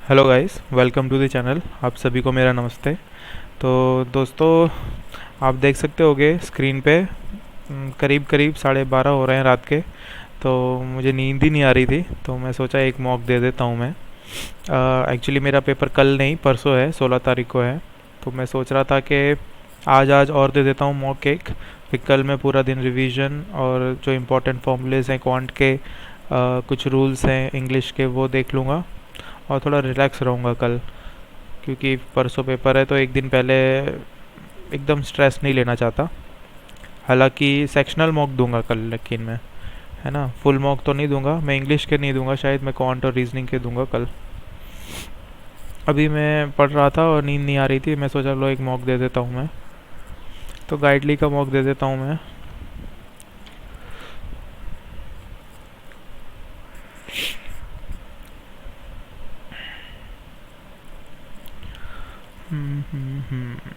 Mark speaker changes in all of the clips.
Speaker 1: Hello guys, welcome to the channel. आप सभी को मेरा नमस्ते। तो दोस्तों, आप देख सकते होगे स्क्रीन पे करीब करीब 12:30 हो रहे हैं रात के। तो मुझे नींद ही नहीं आ रही थी, तो मैं सोचा एक मॉक दे देता हूँ मैं। एक्चुअली मेरा पेपर कल नहीं परसों है, 16 तारीख को है। तो मैं सोच रहा था कि आज आज और दे देता हूँ मॉक एक। फिर कल मैं पूरा दिन रिवीजन और जो इम्पोर्टेंट फॉर्मूलेज हैं क्वांट के, कुछ रूल्स हैं इंग्लिश के, वो देख लूँगा और थोड़ा रिलैक्स रहूँगा कल। क्योंकि परसों पेपर है तो एक दिन पहले एकदम स्ट्रेस नहीं लेना चाहता। हालांकि सेक्शनल मॉक दूंगा कल, लेकिन मैं, है ना, फुल मॉक तो नहीं दूंगा। मैं इंग्लिश के नहीं दूंगा, शायद मैं क्वांट और रीजनिंग के दूंगा कल। अभी मैं पढ़ रहा था और नींद नहीं आ रही थी, मैं सोचा लो एक मॉक दे देता हूँ मैं। तो गाइडली का मॉक दे देता हूँ मैं। हम्म हम्म हम्म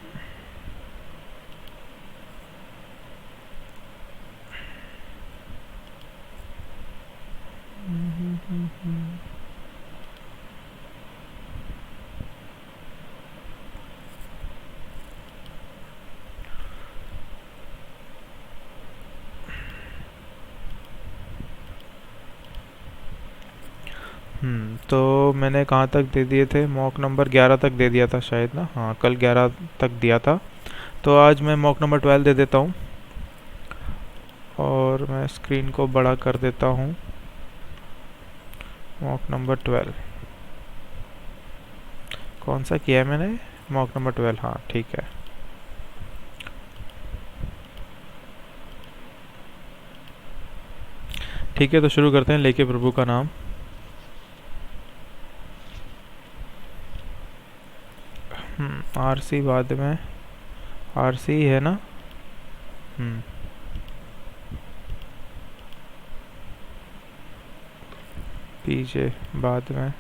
Speaker 1: तो मैंने कहाँ तक दे दिए थे? मॉक नंबर 11 तक दे दिया था शायद ना। हाँ, कल 11 तक दिया था। तो आज मैं मॉक नंबर 12 दे देता हूँ और मैं स्क्रीन को बड़ा कर देता हूँ। मॉक नंबर 12 कौन सा किया है मैंने? मॉक नंबर 12, हाँ ठीक है। ठीक है, तो शुरू करते हैं लेके प्रभु का नाम। आरसी बाद में, आरसी है ना। हम्म पीछे बाद में।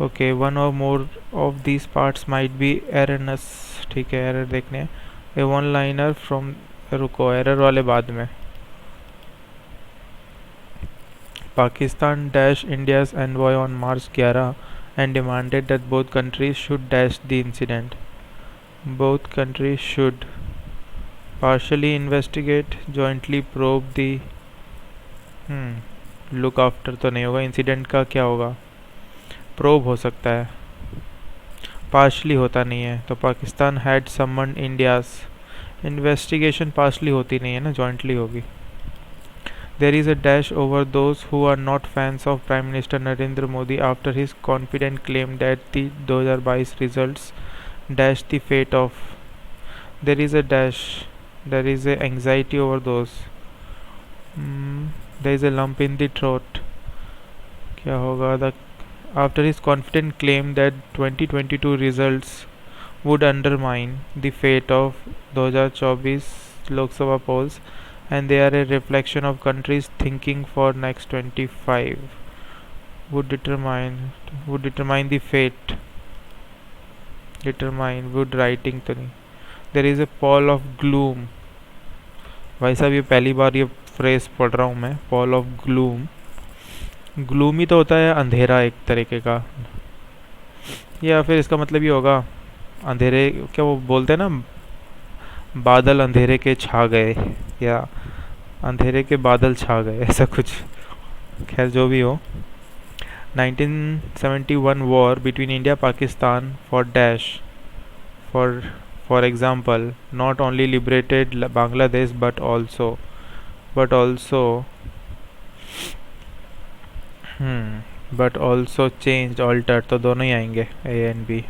Speaker 1: Okay, one or more of these parts might be erroneous. ठीक है, एरर देखने। ए वन लाइनर फ्रॉम, रुको, एरर वाले बाद में। Pakistan dash India's envoy on March 11 and demanded that both countries should dash the incident. Both countries should partially investigate, jointly probe the, look after तो नहीं होगा, इंसिडेंट का क्या होगा? प्रोब हो सकता है, पार्शली होता नहीं है। तो Pakistan had summon India's, investigation partially होती नहीं है ना, जॉइंटली होगी। There is a dash over those who are not fans of Prime Minister Narendra Modi after his confident claim that the 2022 results dash the fate of. There is a dash. There is a anxiety over those. There is a lump in the throat. क्या होगा? The after his confident claim that 2022 results would undermine the fate of 2024 Lok Sabha polls, and they are a reflection of countries thinking for next 25, would determine the fate, determine would writing तो नहीं। there is a pall of gloom। भाई साहब, ये पहली बार ये phrase पढ़ रहा हूँ मैं, पॉल ऑफ ग्लूम। ग्लूमी तो होता है अंधेरा एक तरीके का, या फिर इसका मतलब ये होगा अंधेरे, क्या वो बोलते हैं ना, बादल अंधेरे के छा गए, या अंधेरे के बादल छा गए, ऐसा कुछ। खैर जो भी हो, 1971 war between India Pakistan for dash, for for example not only liberated Bangladesh but also but also change alter, तो दोनों ही आएंगे, A and B.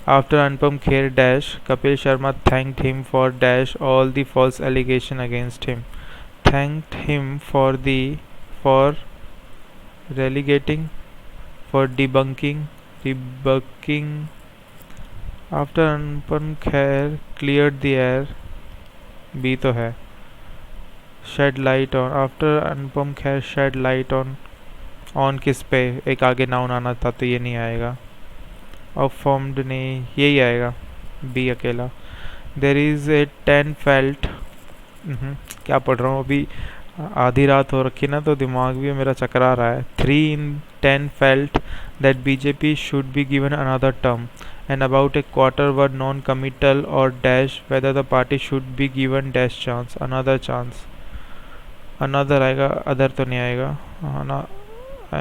Speaker 1: After Anupam Kher dash, Kapil Sharma thanked him for dash all the false allegation against him, thanked him for relegating, for debunking after Anupam Kher cleared the air, B तो है। shed light on, after Anupam Kher shed light on किस पे? एक आगे noun आना था तो ये नहीं आएगा। अब फॉर्म्ड नहीं, यही आएगा, बी अकेला। देर इज ए 10 फेल्ट, क्या पढ़ रहा हूँ अभी। आधी रात हो रखी ना, तो दिमाग भी मेरा चकरा रहा है. 3 in 10 felt that BJP should be given another term, and about a quarter were non-committal or dash whether the party should be given dash chance, another chance. Another आएगा, अदर तो नहीं आएगा. हाँ ना.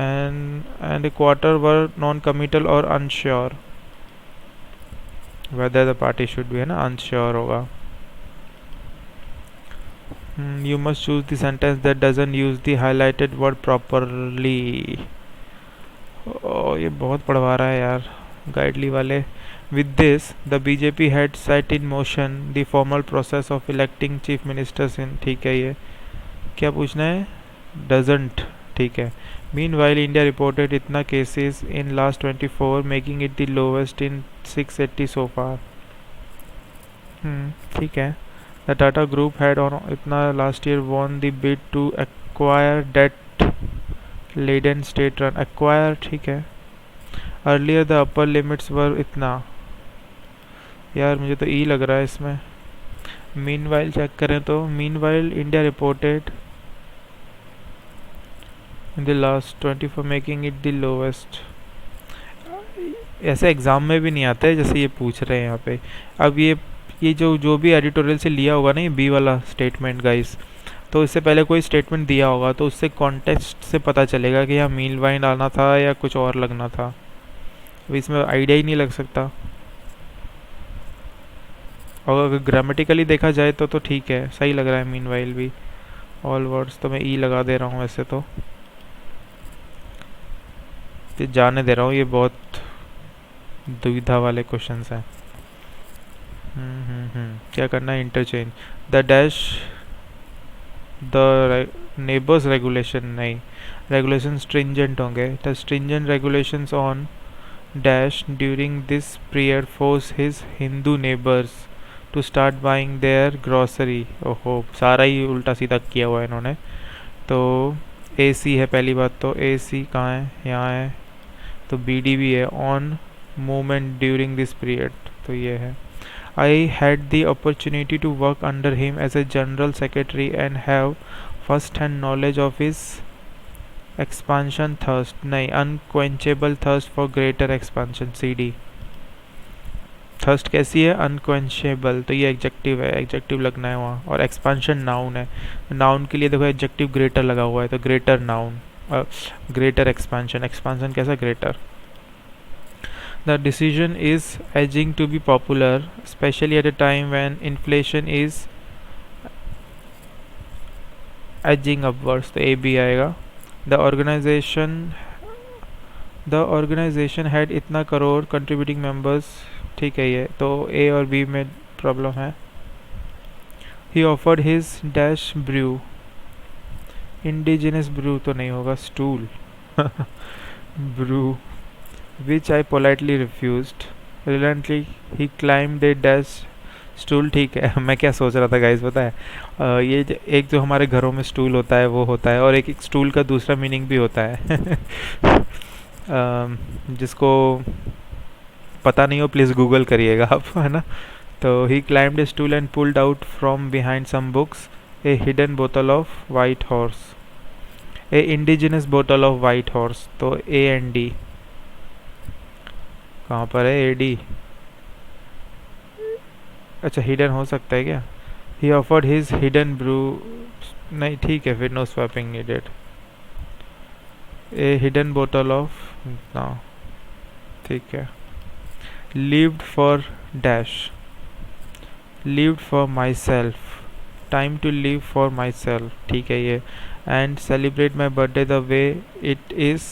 Speaker 1: And a quarter were non-committal or unsure whether the party should be, है ना, unsure होगा. You must choose the sentence that doesn't use the highlighted word properly. ये बहुत पढ़वा रहा है यार गाइडली वाले. With this, the BJP had set in motion the formal process of electing chief ministers in. ठीक है, ये क्या पूछना है? Doesn't. ठीक है. Meanwhile, India reported इतना cases in last 24, making it the lowest in 680 so far. ठीक है. The Tata Group had on इतना last year won the bid to acquire debt-laden state run. Acquire, ठीक है. Earlier the upper limits were इतना. यार मुझे तो ई लग रहा है इसमें. Meanwhile चेक करें तो meanwhile India reported in the last 24 making it the lowest. ऐसे एग्ज़ाम में भी नहीं आते जैसे ये पूछ रहे हैं यहाँ पे. अब ये जो भी एडिटोरियल से लिया होगा ना, ये बी वाला स्टेटमेंट गाइस, तो इससे पहले कोई स्टेटमेंट दिया होगा तो उससे कॉन्टेक्स्ट से पता चलेगा कि यहाँ मीन वाइन आना था या कुछ और लगना था. अब इसमें आइडिया ही नहीं लग सकता. और अगर ग्रामेटिकली देखा जाए तो ठीक है, सही लग रहा है मीन वाइल भी. ऑल वर्ड्स तो मैं ई लगा दे रहा हूँ वैसे तो जाने दे रहा हूँ. ये बहुत दुविधा वाले क्वेश्चंस हैं. क्या करना है? Interchange the dash the neighbours regulation. नहीं, रेगुलेशन स्ट्रिंजेंट होंगे. The stringent regulations on dash during this period force his Hindu neighbours to start buying their grocery. ओहो, सारा ही उल्टा सीधा किया हुआ है इन्होंने. तो ए सी है पहली बात. तो ए सी कहाँ है? यहाँ है. तो बी डी भी है. On movement during this period, तो ये है. I had the opportunity to work under him as a general secretary and have first-hand knowledge of his expansion thirst. नहीं, unquenchable thirst for greater expansion. CD. Thirst कैसी है? अनक्वेंचेबल. तो ये adjective है, adjective लगना है वहाँ. और एक्सपांशन नाउन है. नाउन के लिए देखो एडजेक्टिव ग्रेटर लगा हुआ है, तो greater noun. Greater expansion. Expansion कैसा? Greater. The decision is edging to be popular, especially at a time when inflation is edging upwards. तो A B आएगा. The organization had इतना करोड़ contributing members. ठीक है, ये तो A और B में प्रॉब्लम है. He offered his dash brew. Indigenous brew तो नहीं होगा. Stool. Brew. Which I politely refused. Reluctantly he climbed a dash stool. ठीक है. मैं क्या सोच रहा था गाइस पता है? ये एक जो हमारे घरों में स्टूल होता है वो होता है, और एक स्टूल का दूसरा मीनिंग भी होता है. जिसको पता नहीं हो प्लीज़ गूगल करिएगा आप, है ना. तो he climbed a stool and pulled out from behind some books a hidden bottle of white horse. A indigenous bottle of white horse. तो A and D कहाँ पर है? A D. अच्छा, हिडन हो सकता है क्या? He offered his hidden brew. नहीं, ठीक है फिर, no swapping needed. A hidden बोतल ऑफ ना. ठीक है. Lived for dash. Lived for myself. Time to live for myself. ठीक है ये. And celebrate my birthday the way it is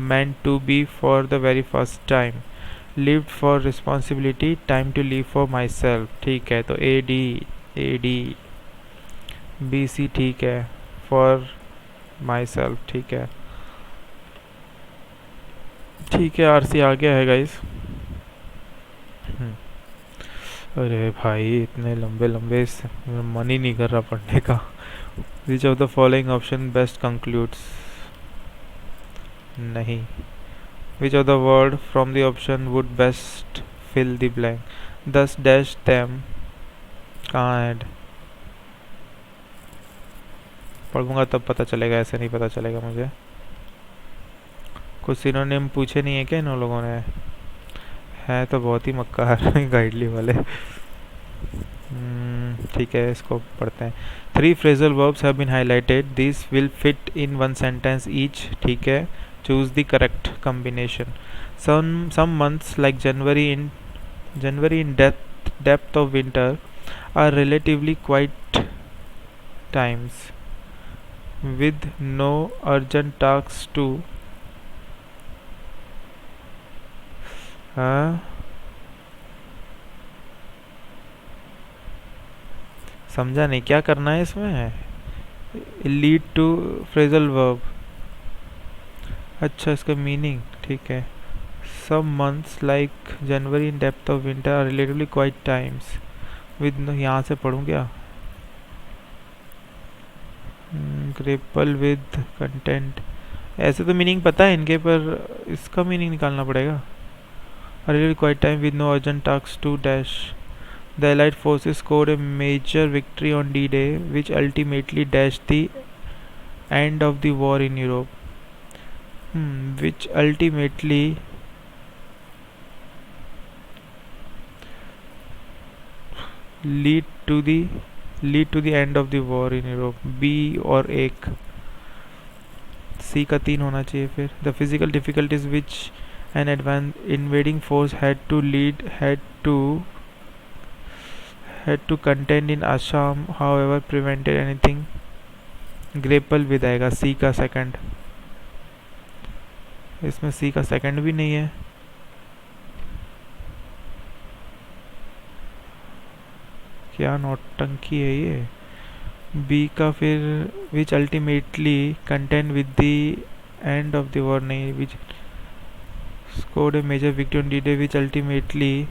Speaker 1: meant to be for the very first time. Lived for responsibility, time to live for myself. ठीक है, तो A D B C ठीक है. for myself ठीक है. ठीक है, RC आ गया है गाइस. अरे भाई इतने लंबे लंबे मन ही नहीं कर रहा पढ़ने का. Which of the following option best concludes? नहीं. Which of the word from the option would best fill the blank? Thus dash them. कहाँ है? पढ़ूंगा तब पता चलेगा, ऐसे नहीं पता चलेगा मुझे। कुछ सिनोनिम पूछे नहीं है क्या इन लोगों ने? है तो बहुत ही मक्कार गाइडली वाले। ठीक है, इसको पढ़ते हैं। 3 phrasal verbs have been highlighted, this will fit in 1 sentence each. ठीक है, choose the correct combination. Some months like January in depth of winter are relatively quiet times with no urgent tasks to हाँ, समझा नहीं क्या करना है इसमें। Lead to phrasal verb, अच्छा इसका मीनिंग ठीक है। Some months like January in depth of winter are relatively quiet times with no, यहाँ से पढ़ूँ क्या? grapple with content, ऐसे तो मीनिंग पता है इनके, पर इसका मीनिंग निकालना पड़ेगा। A relatively quiet time with no urgent tasks to dash. The Allied forces scored a major victory on D-Day, which ultimately dashed the end of the war in Europe. Which ultimately lead to the end of the war in Europe. B और एक, C का 3 होना चाहिए फिर। The physical difficulties which an invading force had to contend in Assam, however, prevented anything. grapple with आएगा C का second, इसमें C का सेकंड भी नहीं है। क्या नौटंकी है ये। बी का फिर which ultimately content with the end of the war नहीं, which scored a major victory on D Day, which ultimately,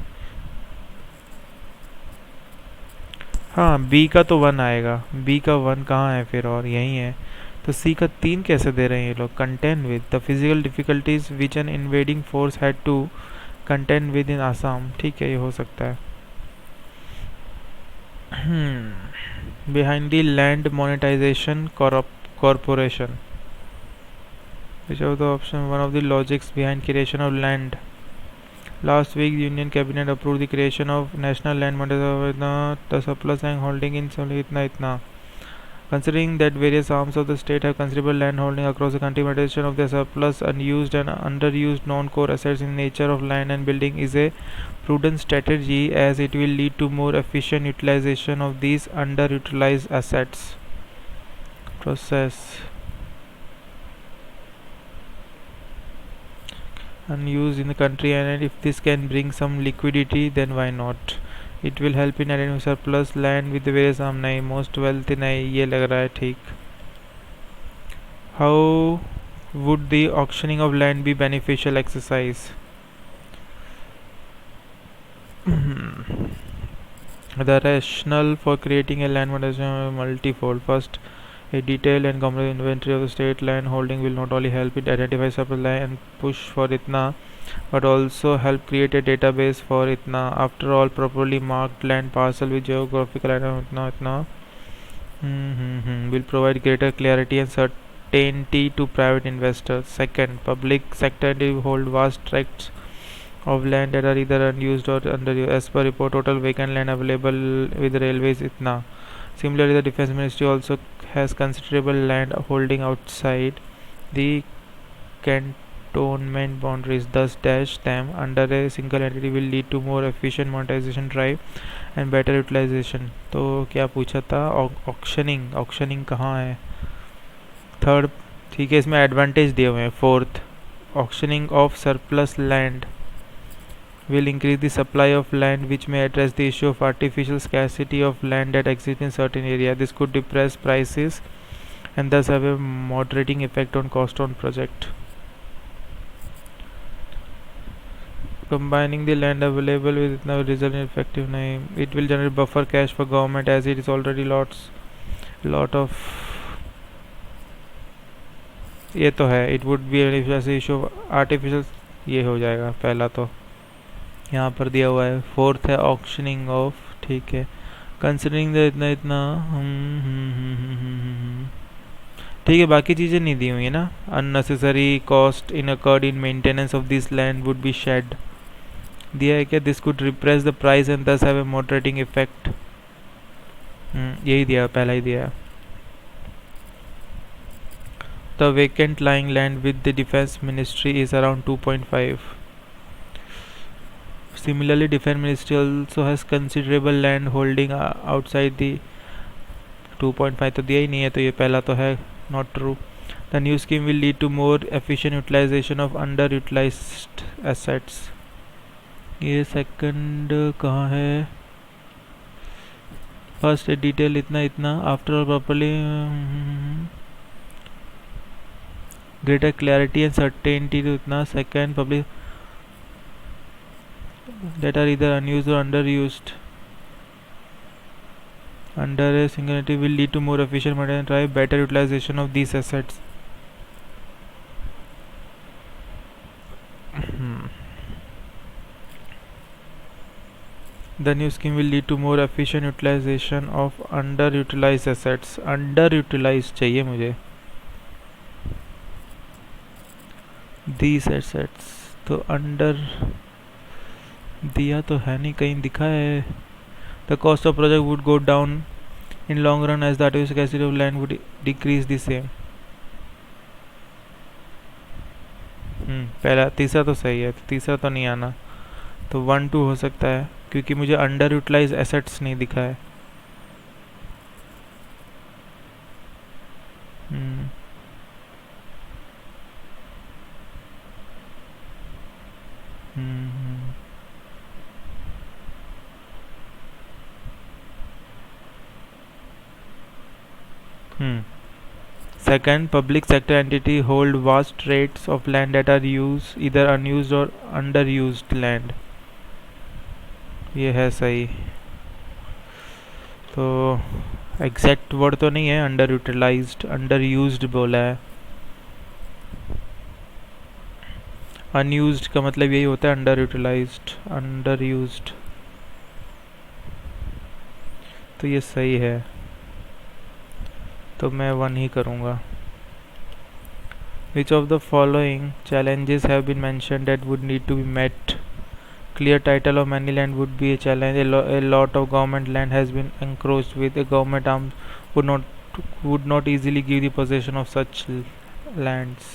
Speaker 1: हाँ बी का तो 1 आएगा। बी का 1 कहाँ है फिर, और यही है। तो सी का 3 कैसे दे रहे हैं ये लोग? Content with the physical difficulties which an invading force had to content with in Assam. ठीक है, ये हो सकता है। Behind the Land Monetization Corporation, which of the option one of the logics behind creation of land? Last week, the Union Cabinet approved the creation of National Land Monetization, the surplus and holding in itna. Considering that various arms of the state have considerable land holding across the country, monetization of their surplus, unused and underused non-core assets in nature of land and building is a prudent strategy, as it will lead to more efficient utilization of these underutilized assets. Process unused in the country, and if this can bring some liquidity, then why not? It will help in identifying surplus land with the various arm नहीं, most wealthy नहीं, ये लग रहा है ठीक। How would the auctioning of land be beneficial exercise? The rationale for creating a land monetization is multifold. First, a detailed and comprehensive inventory of the state land holding will not only help it identify surplus land and push for itna, but also help create a database for itna. After all, properly marked land parcel with geographical itna will provide greater clarity and certainty to private investors. Second, public sector entities hold vast tracts of land that are either unused or underused. As per report, total vacant land available with railways itna. Similarly, the Defence Ministry also has considerable land holding outside the cantonment boundaries. Thus, dash them under a single entity will lead to more efficient monetization drive and better utilization. तो क्या पूछा था? Auctioning कहाँ है? Third, ठीक है, इसमें advantage दिए हुए हैं। Fourth, auctioning of surplus land will increase the supply of land, which may address the issue of artificial scarcity of land that exists in certain area. This could depress prices and thus have a moderating effect on cost on project. Combining the land available with it now result in effective name. It will generate buffer cash for government as it is already lot of ये तो है। It would be an issue of artificial, ये हो जाएगा पहला, तो यहाँ पर दिया हुआ है। फोर्थ है ऑक्शनिंग ऑफ, ठीक है। कंसिडरिंग द इतना ठीक है, बाकी चीज़ें नहीं दी हुई है ना. Unnecessary cost incurred in maintenance of this land would be shed. दिया है क्या? This could repress the price and thus have a moderating effect. यही दिया, पहला ही दिया. The vacant lying land with the defence ministry is around 2.5. Similarly, Defense Ministry also has considerable land holding outside the 2.5. तो दिया ही नहीं है, तो ये पहला तो है not true. The new scheme will lead to more efficient utilization of underutilized assets. ये सेकंड कहाँ है? फर्स्ट डिटेल इतना इतना. After properly greater clarity and certainty तो इतना. Second public that are either unused or underused under a single entity will lead to more efficient and drive better utilization of these assets. The new scheme will lead to more efficient utilization of underutilized assets. Underutilized चाहिए मुझे. These assets तो under दिया तो है नहीं, कहीं दिखा है. The cost of project would go down in long run as the artificial scarcity of land would decrease the same. पहला तीसरा तो सही है, तीसरा तो नहीं आना. तो 1-2 हो सकता है क्योंकि मुझे अंडर यूटिलाइज एसेट्स नहीं दिखा है. Second, public sector entity hold vast tracts of land that are used either unused or underused land. ये है सही. तो एग्जैक्ट वर्ड तो नहीं है अंडर यूटिलाइज्ड, अंडर यूज्ड बोला है. अनयूज्ड का मतलब यही होता है अंडर यूटिलाइज्ड, अंडर यूज्ड. तो ये सही है, तो मैं 1 ही करूँगा. Which of the following challenges have been mentioned that would need to be met? Clear title of many land would be a challenge. A lot of government land has been encroached with. A government arm would not easily give the possession of such lands.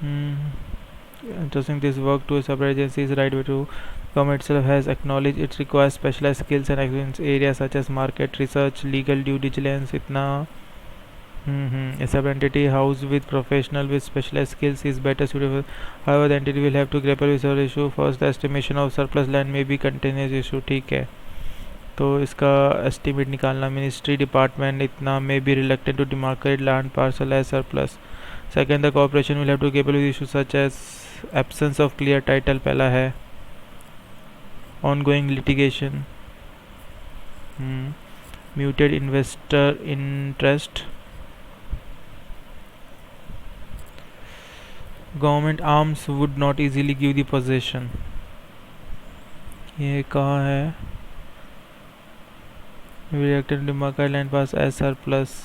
Speaker 1: Interesting. This work to a separate agency is right way to. Government itself has acknowledged it requires specialized skills and experience areas such as market research, legal due diligence. इतना a separate entity housed with professional with specialized skills is better suitable. However, the entity will have to grapple with several issue. First, the estimation of surplus land may be continuous issue. ठीक है, तो इसका estimate निकालना. Ministry department इतना may be reluctant to demarcate land parcel as surplus. Second, the corporation will have to grapple with issues such as absence of clear title. पहला है ongoing litigation, muted investor interest, government arms would not easily give the possession. ये कहाँ है? reluctant to demarcate land pass as surplus.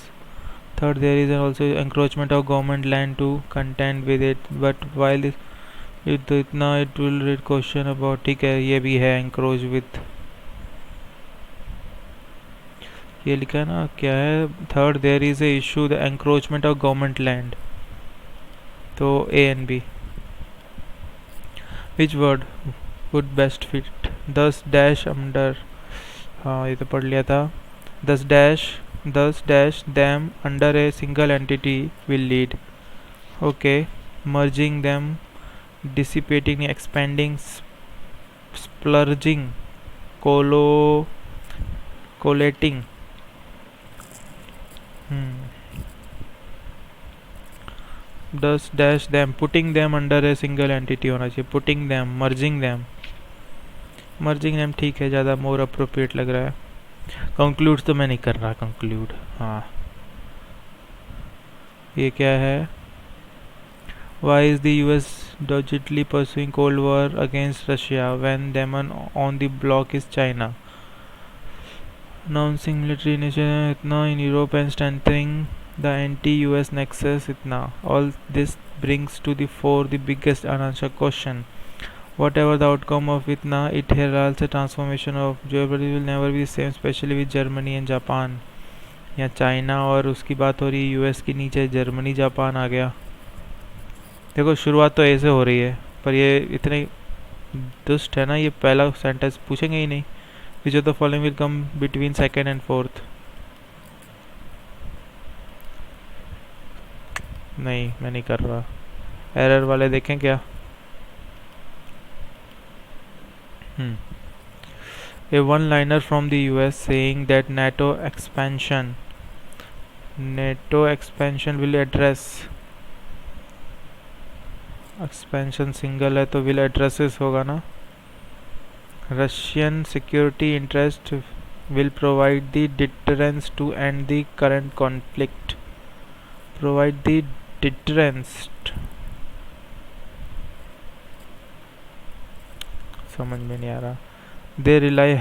Speaker 1: Third, there is also encroachment of government land to contend with it, but while this इतना it will read question about. ठीक है, ये भी है encroach with. ये लिखा है ना, क्या है? Third, there is a issue the encroachment of government land. तो A and B. Which word would best fit? 10 dash under. हाँ, ये तो पढ़ लिया था. 10 dash them under a single entity will lead. Okay, merging them, dissipating, expanding, splurging, collating. 10 dash them, putting them under a single entity होना चाहिए. putting them, merging them ठीक है, ज़्यादा more appropriate लग रहा है. conclude तो मैं नहीं कर रहा. conclude, हाँ. ये क्या है? Why is the US doggedly pursuing Cold War against Russia when demon on the block is China? Announcing military initiative in Europe and strengthening the anti-US nexus itna. All this brings to the fore the biggest unanswered question. Whatever the outcome of itna, it heralds a transformation of geopolitics will never be the same, especially with Germany and Japan. या China और उसकी बात हो रही है, US के नीचे Germany Japan आ गया. देखो शुरुआत तो ऐसे हो रही है, पर ये इतने दुष्ट है ना, ये पहला सेंटेंस पूछेंगे ही नहीं. विच of the following will come between second and fourth. नहीं, मैं नहीं कर रहा. एरर वाले देखें क्या. A one-liner from the US saying that NATO expansion will address. Expansion single है तो विल एड्रेसेस होगा ना. Russian security interest will provide the deterrence to end the current conflict. Provide the deterrence, समझ में नहीं आ रहा. दे रिलाई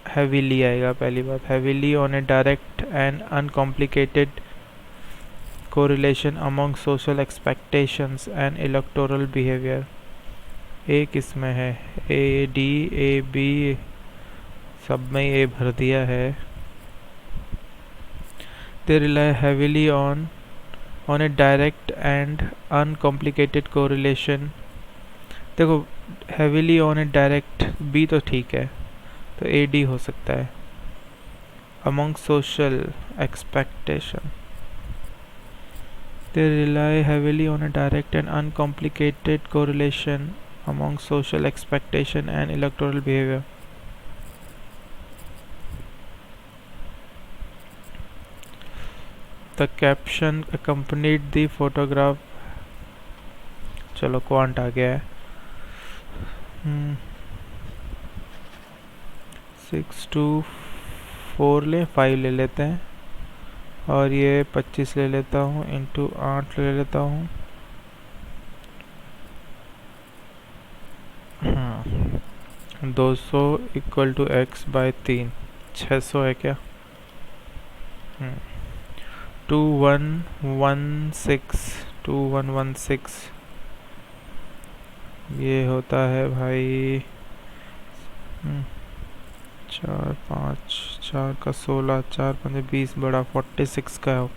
Speaker 1: हैवीली आएगा पहली बात. Heavily on A direct and uncomplicated correlation among social expectations and electoral behavior. ए किसमें है. ए डी ए बी सब में ए भर दिया है. they rely heavily on a direct and uncomplicated correlation. देखो heavily on a direct B तो ठीक है, तो ए डी हो सकता है. among social expectation, they rely heavily on a direct and uncomplicated correlation among social expectation and electoral behavior. The caption accompanied the photograph. चलो quant आ गया है. 6 to 4 ले 5 ले लेते हैं, और ये 25 ले लेता हूँ, इंटू 8 ले लेता हूँ. हाँ, 200 इक्वल टू एक्स बाई 3, 600 है क्या. 2116 ये होता है भाई. 4 5 4 का 16, 4 5 20 बड़ा 46 का है.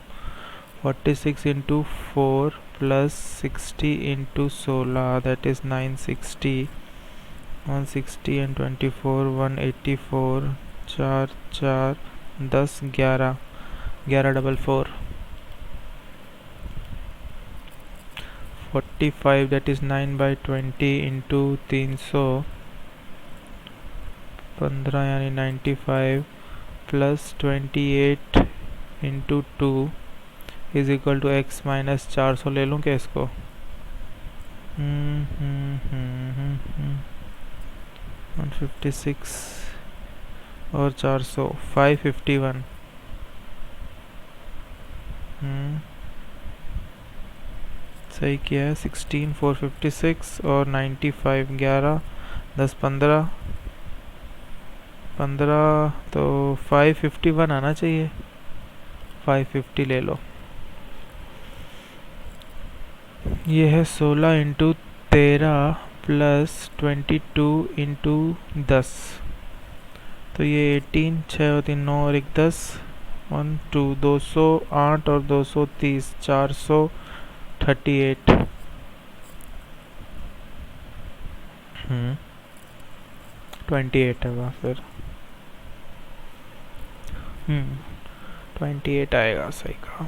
Speaker 1: 46 into 4 plus 60 into 16 that is 960. 160 and 24 184. 4 4 10 11 1144. 45 that is 9 by 20 into 300 15 यानी 95 plus 28 into 2 is equal to x minus 400. ले लूँ क्या इसको. 156 और 400 551. सही किया है. 16 456 और 95 11 10 15 तो 551 आना चाहिए. 550 ले लो. ये है 16 इंटू 13 प्लस 22 इंटू 10, तो ये 18 6 और 3 9 और 1 10 1 2 208 और 230 438. 28 होगा फिर. 28 आएगा, सही कहा.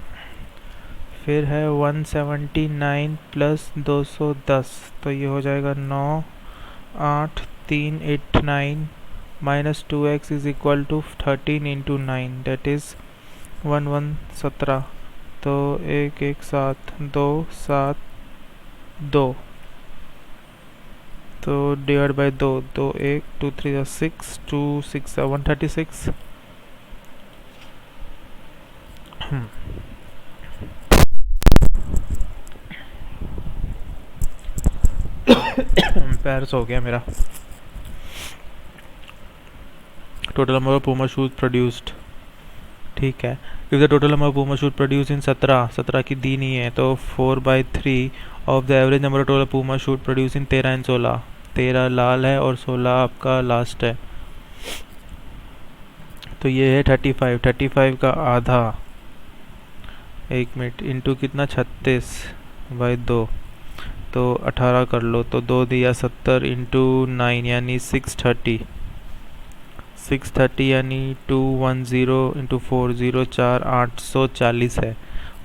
Speaker 1: फिर है 179 प्लस 210, तो ये हो जाएगा 9 8 3 8 9 minus 2x is equal to 13 into 9 that is 1117. तो 1 1 7 2 7 2, तो डिवाइड बाई 2 2 1 2 3 6 2 6 136. पैर्स हो गया मेरा. Total number of Puma shoes produced. ठीक है. If the total number of Puma shoot produce in 17 की दी नहीं है, तो 4/3 of the average number of total Puma shoot produce in 13 and 16। 13 लाल है और 16 आपका लास्ट है, तो ये है 35। 35 का आधा, 1 मिनट, इंटू कितना 36/2, तो 18 कर लो, तो 2 दिया 70 इंटू 9 यानी 630। 630 यानी 210 इंटू 404 840 है।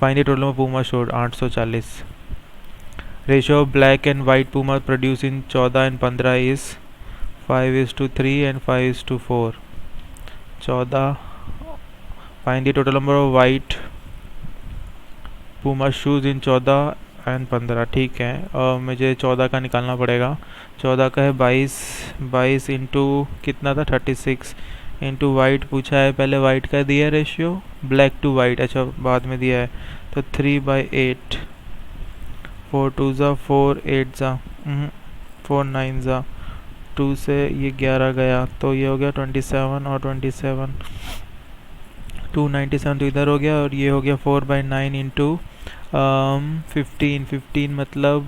Speaker 1: Find the total of Puma shoot 840। Ratio of black and white Puma produce in 14 and 15 is 5:3 and 5:4। 14। Find the total number of white Puma shoes in 14 and 15। ठीक है, और मुझे 14 का निकालना पड़ेगा। 14 का है 22। 22 इंटू कितना था 36 इंटू वाइट पूछा है, पहले वाइट का दिया है रेशियो, ब्लैक टू वाइट, अच्छा बाद में दिया है, तो 3/8। 4 2 ज़ा 4 8 ज़ा 4 9 ज़ा 2 से ये 11 गया, तो ये हो गया 27 और 27 297, तो इधर हो गया, और ये हो गया 4/9 इंटू 15 मतलब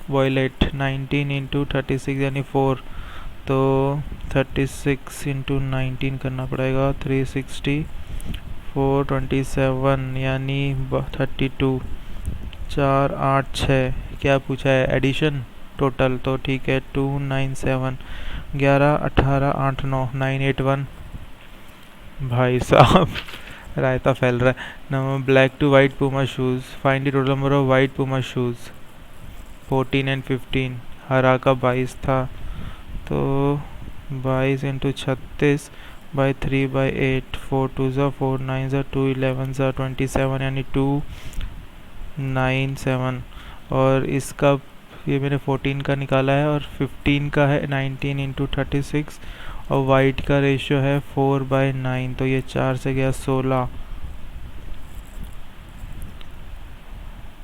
Speaker 1: वॉयलेट 19 इंटू 36 यानी 4, तो 36 इंटू 19 करना पड़ेगा, 360 427 यानी 32। 4 8 6 क्या पूछा है, एडिशन टोटल, तो ठीक है 297 11 18 8 9 981। भाई साहब रायता फैल रहा है। Number black to white Puma shoes, find the total number of white Puma shoes 14 and 15। हरा का 22 था, तो 22 इंटू 36/3/8। 4 2 ज़ा 4 9 ज़ा 2 11 ज़ा 27 यानी 297। और इसका ये मैंने 14 का निकाला है, और 15 का है 19 इंटू 36, और वाइट का रेशियो है 4/9, तो ये 4 से गया 16।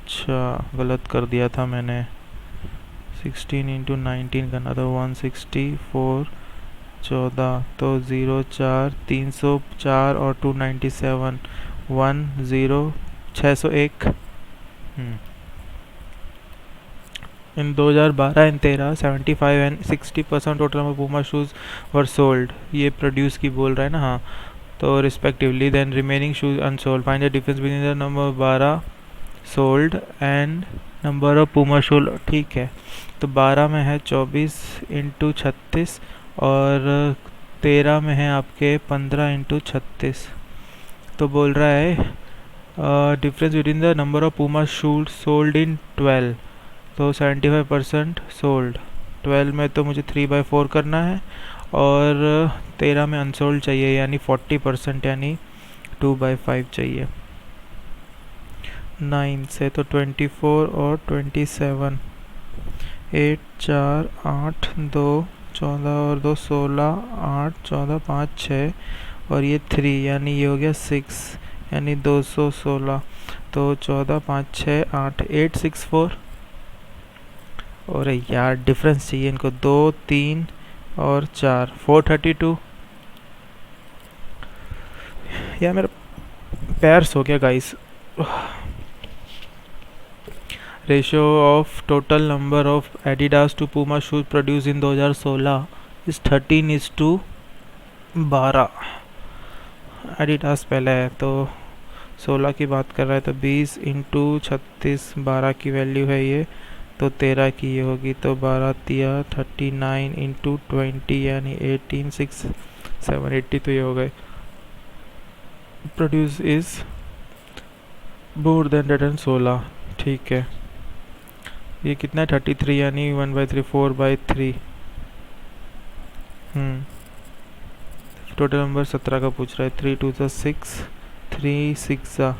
Speaker 1: अच्छा गलत कर दिया था मैंने, 16 इंटू 19 करना था, 164 14, तो 0 4 304 और 297 10 601। In 2012 and 13 75 and 60% total number Puma shoes were sold, ये प्रोड्यूस की बोल रहा है ना, हाँ, तो respectively then remaining shoes unsold, find the difference between the number 12 sold and number of Puma shoes. ठीक है, तो 12 में है 24 इंटू 36, और 13 में है आपके 15 इंटू 36, तो बोल रहा है difference between the number of Puma shoes sold in 12, तो 75% सोल्ड। 12 में तो मुझे 3/4 करना है, और 13 में अनसोल्ड चाहिए यानी 40% यानी 2/5 चाहिए। 9 से तो 24 और 27, 8 4 8 2 14 और 2 16 8 14 5 6, और ये 3 यानी ये हो गया 6 यानी 216, तो 14 5 6 8 864। और यार डिफरेंस चाहिए इनको, 2 3 और 4, 432। यार मेरा पैर सो गया guys. Ratio of total number of Adidas to Puma shoes produce in 2016 is 13:12। Adidas पहले है, तो 16 की बात कर रहा है, तो 20 इंटू 36 12 की वैल्यू है ये, तो 13 की ये होगी, तो 12 तिया 39 इंटू 20 यानी 18 6 7 80, तो ये हो गए। Produce is more than 116। ठीक है, ये कितना है 33 यानी 1/3 4/3। टोटल नंबर 17 का पूछ रहा है, 3 2 6 3 6,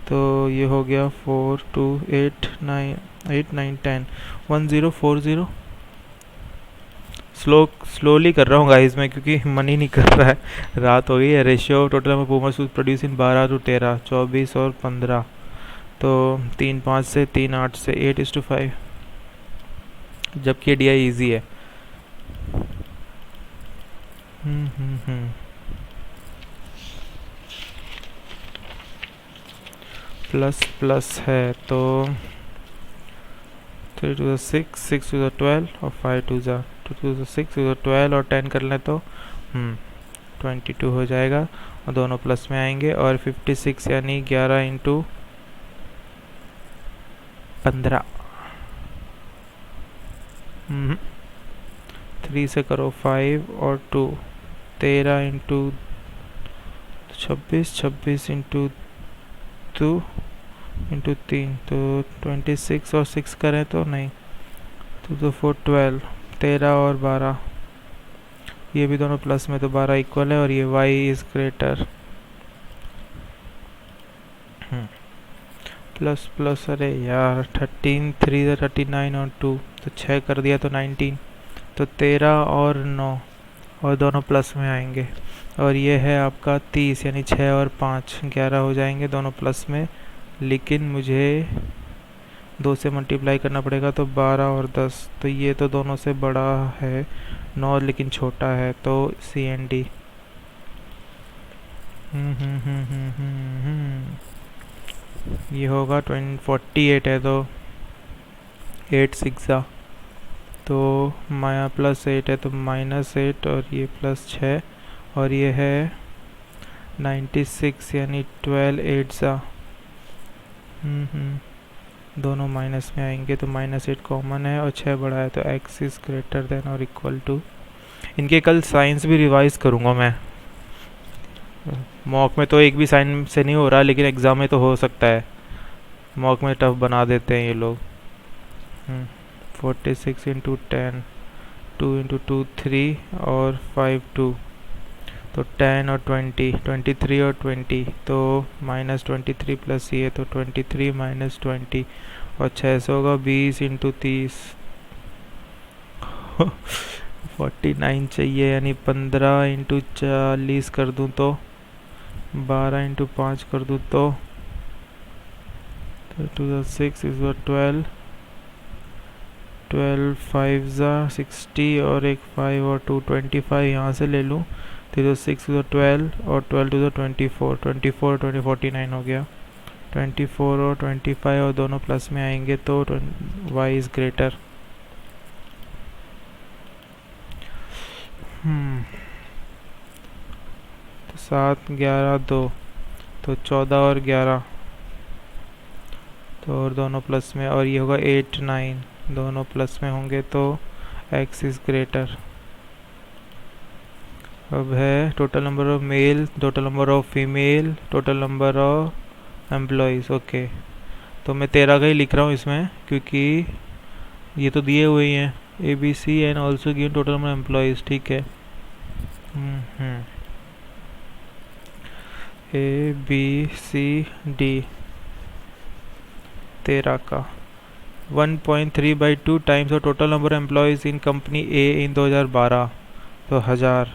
Speaker 1: तो ये हो गया 4 2 8 9 8 9 10 1040। स्लोली कर रहा हूँ गाइस मैं, क्योंकि मन ही नहीं कर रहा है, रात हो गई है। Ratio total number Puma shoes produce in 12 to 13 24 और 15, तो 3 5 से 3 8 से 8:5, जबकि DI इजी है। प्लस प्लस है तो 3 टू द 6, 6 टू द 12 और 5 टू द 6 टू द 12 और 10 कर लें तो 22 हो जाएगा और दोनों प्लस में आएंगे। और 56 यानी 11 इंटू 15, 3 से करो 5 और 2, 13 इंटू 26, 26 इंटू 2 इंटू 3 तो 26 और 6 करें तो नहीं तो 4 12, 13 और 12, ये भी दोनों प्लस में तो 12 इक्वल है और ये y is greater plus plus. अरे यार 13, 3 39 और 2 तो 6 कर दिया तो 19 तो 13 और 9 और दोनों प्लस में आएंगे। और ये है आपका 30 यानी 6 और 5 11 हो जाएंगे दोनों प्लस में, लेकिन मुझे 2 से मल्टीप्लाई करना पड़ेगा तो 12 और 10 तो ये तो दोनों से बड़ा है 9 लेकिन छोटा है तो सी एन डी। ये होगा 48 है तो 8 6 तो माया प्लस 8 है तो -8 और ये प्लस 6 और ये है 96 यानी 12 8 दोनों माइनस में आएंगे तो -8 कॉमन है और 6 बड़ा है तो x इज ग्रेटर देन और इक्वल टू। इनके कल साइंस भी रिवाइज करूँगा मैं, मॉक में तो एक भी साइन से नहीं हो रहा लेकिन एग्ज़ाम में तो हो सकता है, मॉक में टफ बना देते हैं ये लोग। 46 इंटू 10, 2 इंटू 2 3 और 5 2 तो 10 और 20, 23 और 20 तो -23 प्लस ये तो 23 माइनस 20 और 6 से होगा 20 इंटू 30 49 चाहिए यानी 15 इंटू 40 कर दूँ तो 12 इंटू 5 कर दूँ तो 2 6 इज 12, 12 5 60 और एक 5 और 2 25 यहाँ से ले लूँ तो 6 टू द 12 और 12 टू द 24, 24 20 49 हो गया। 24 और 25 और दोनों प्लस में आएंगे तो y इज़ ग्रेटर। तो 7 11 2 तो 14 और 11 तो और दोनों प्लस में और ये होगा 8 9 दोनों प्लस में होंगे तो x इज़ ग्रेटर। अब है total number of mail, total number of female, total number of employees. Okay तो मैं 13 का ही लिख रहा हूँ इसमें क्योंकि ये तो दिए हुए ही हैं A B C and also given total number employees. ठीक है ए बी सी डी 13 का 1.3/2 टाइम्स और total number employees in company A in 2012 तो 1000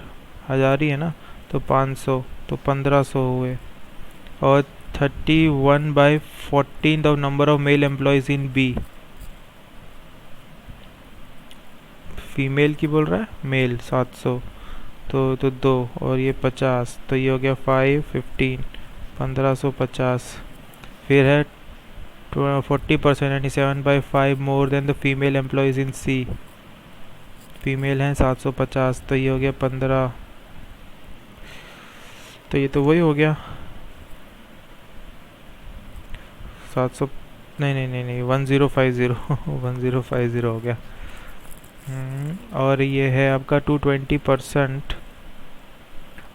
Speaker 1: ही है ना तो 500 तो 1500 हुए। और 31/14 of number of male employees in B, female की बोल रहा है, मेल 700 तो 2 और ये 50 तो ये हो गया 5 15 1550। फिर है 40% यानी 7/5 more than the female employees in C, female हैं 750 तो ये हो गया 15 तो ये तो वही हो गया 700 नहीं 1050 1050 हो गया। और ये है आपका 220%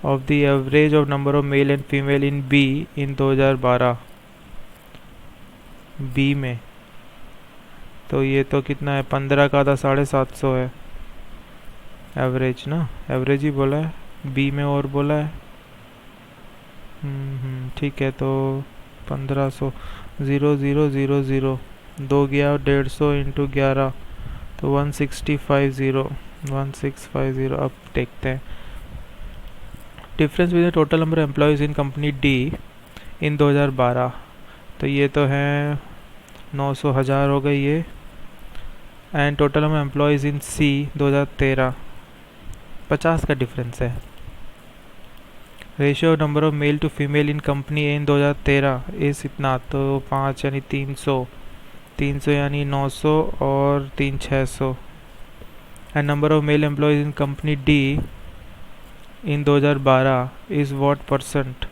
Speaker 1: of the average of number of male and female in B in 2012 B में तो ये तो कितना है 15 का आधा 750 है एवरेज ना, एवरेज ही बोला है बी में और बोला है। ठीक है तो 1500 0 0 0 0 2 गया 150 इंटू 11 तो 1650 अब देखते हैं difference with total number employees in company D in 2012 तो ये तो है 900 हज़ार हो गई ये and total number employees in C 2013 50 का डिफरेंस है ratio number of male to female in company A in 2013 इस इतना, तो 5 यानी 300, 300 यानी 900 और 3 600। And number of male employees in company D in 2012 is what percent.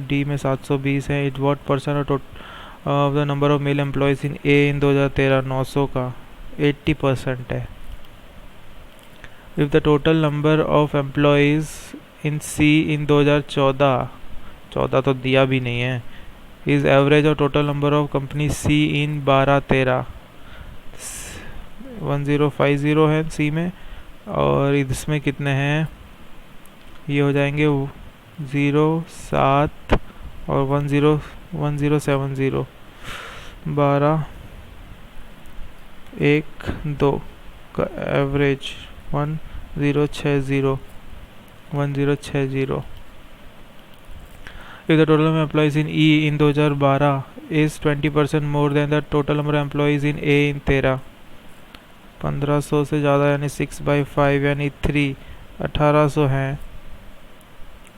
Speaker 1: D में 720 है, it what percent of the number of male employees in A in 2013, 900 का 80% है। If the total number of employees in C in 2014, 14 तो दिया भी नहीं है, is average of total number of company C in 12-13, 1050 है सी में, और इसमें कितने हैं, ये हो जाएंगे 0 7 और 1070, 12 1 2 का average 1060, 1060। If the total number of employees in E in 2012 is 20% more than the total number of employees in A in 13, 1500 से ज़्यादा यानी 6/5 यानी 3, 1800 हैं।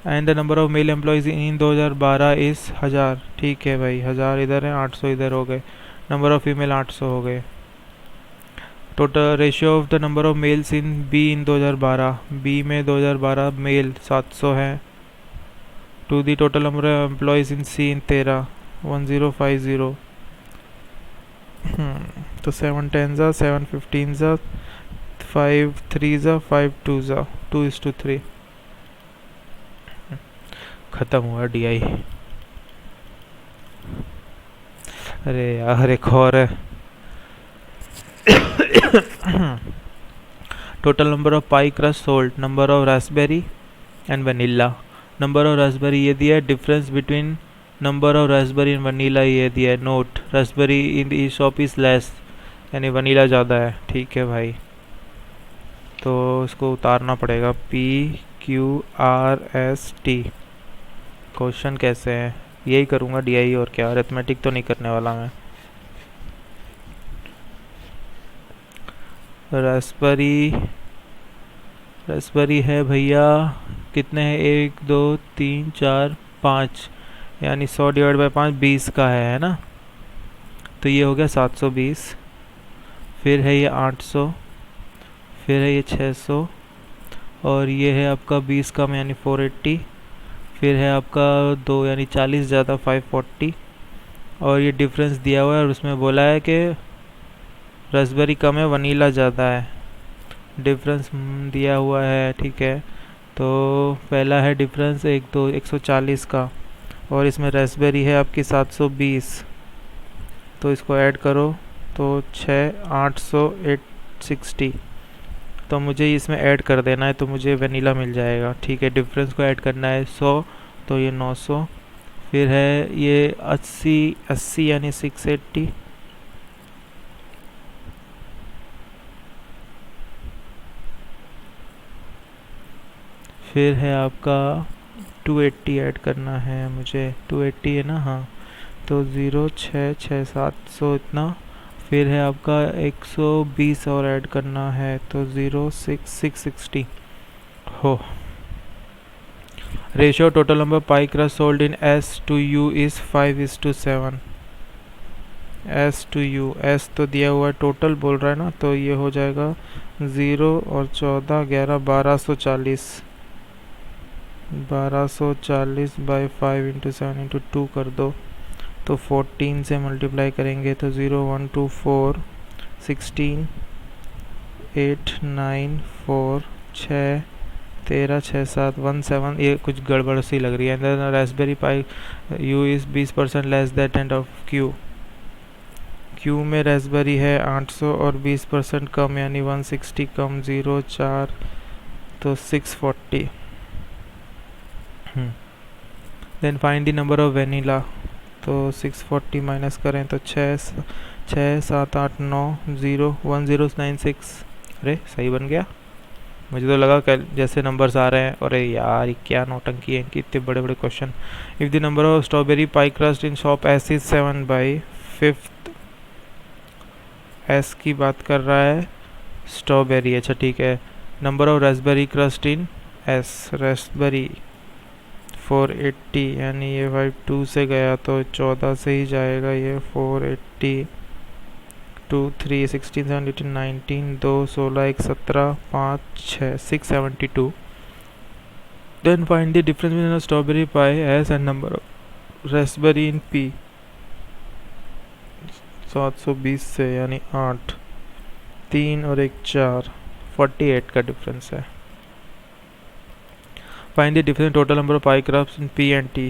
Speaker 1: And the number of male employees इन 2012 इस 1000, ठीक है भाई, 1000 इधर है, 800 इधर हो गए। नंबर ऑफ फीमेल 800 हो गए। Total ratio of the number of males in B in 2012, B में 2012 मेल 700 है, to the total number of employees in C in 13, 1050। तो 7 10 7 15 5 3 5 2 2:3 खत्म हुआ DI। अरे यार एक और है। Total number of pie crust sold, number of Raspberry and vanilla. Number of Raspberry ये दिया है, difference between number of Raspberry and vanilla ये दिया है। Note, Raspberry in the shop is less, यानी वनीला ज़्यादा है, ठीक है भाई। तो इसको उतारना पड़ेगा, PQRST। क्वेश्चन कैसे है, यही करूँगा DI, और क्या, अरिथमेटिक तो नहीं करने वाला मैं। रास्पबेरी है भैया, कितने हैं, 1 2 3 4 5, यानी 100 डिवाइड बाई 5 20 का है ना। तो ये हो गया 720, फिर है ये 800, फिर है ये 600, और ये है आपका 20 कम यानी 480, फिर है आपका 2 यानी 40 ज़्यादा 540, और ये डिफरेंस दिया हुआ है, और उसमें बोला है कि रास्पबेरी कम है वनीला ज़्यादा है, डिफरेंस दिया हुआ है, ठीक है। तो पहला है डिफरेंस 140 का, और इसमें रास्पबेरी है आपकी 720, तो इसको ऐड करो तो 6 800 860, तो मुझे इसमें ऐड कर देना है, तो मुझे वनीला मिल जाएगा, ठीक है। डिफरेंस को ऐड करना है 100, तो ये 900, फिर है ये 80 यानी 680, फिर है आपका 280 ऐड करना है मुझे, 280 है ना, हाँ, तो 0 6 6 700 इतना, फिर है आपका 120 और ऐड करना है, तो 0 6 660 हो। Ratio total number pi crust sold in S to U is 5:7। S to U, S तो दिया हुआ है, टोटल बोल रहा है ना, तो ये हो जाएगा 0 और 14 11 1240 बाई 5 × 7 × 2 कर दो, तो 14 से मल्टीप्लाई करेंगे तो 0 1 2 4 16 8 9 4 6 13 6 7 1 7, ये कुछ गड़बड़ सी लग रही है। Raspberry pi U is 20% less that of Q। Q में रास्पबेरी है 800 और 20% कम यानी 160 कम 0 4, तो 640। Then find the number of vanilla, तो 640 माइनस करें तो 6 7 8 9 0 1096। अरे सही बन गया, मुझे तो लगा जैसे नंबर्स आ रहे हैं, अरे यार क्या नौटंकी है इनकी, इतने बड़े बड़े question. If the number of strawberry pi crust in shop S is 7/5, S की बात कर रहा है, स्ट्रॉबेरी, अच्छा ठीक है। Number of Raspberry crust in S, Raspberry 480, यानी ये 5 2 से गया तो 14 से ही जाएगा ये। 480 2 3 16 17 18 19 2 16 1 17 5 6 672। Then find the difference between a strawberry pie S and number of raspberry in P। 720 से यानी 8, 3 और 1 4, 48 का डिफरेंस है। Find the difference total number of pi crops in P and T.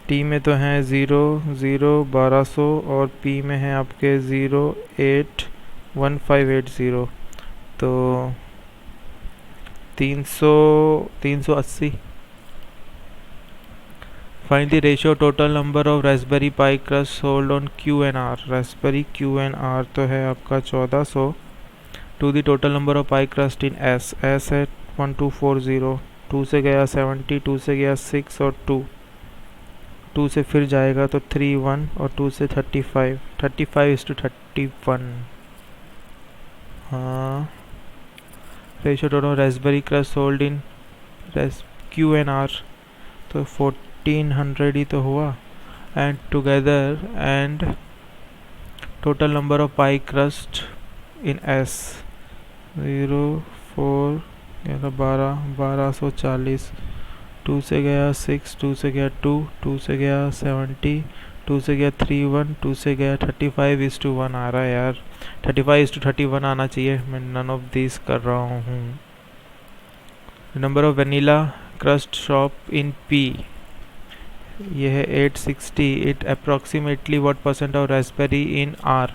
Speaker 1: T में तो हैं 0 0 1200 और पी में है आपके 0 8 1580, तो 380। Find the ratio total number of raspberry pie crust sold on Q N R. Raspberry Q N R तो है आपका 1400 to the total number of pie crust in S. S है 1240, 2 से गया 70, 2 से गया 6 और 2 से फिर जाएगा तो 3 1 और 2 से 35, 35:31। हाँ, ratio total raspberry crust sold in Q N R तो 1400 ही तो हुआ। And together and total number of pie crust in S 0 4 12 1240, 2 से गया 6, 2 से गया 2, 2 से गया 70, 2 से गया 3 1, 2 से गया 35:1 आ रहा है यार। 35:31 आना चाहिए, मैं नन ऑफ दिस कर रहा हूँ। Number of vanilla crust shop in P, ये है 860। It approximately what percent of Raspberry in are.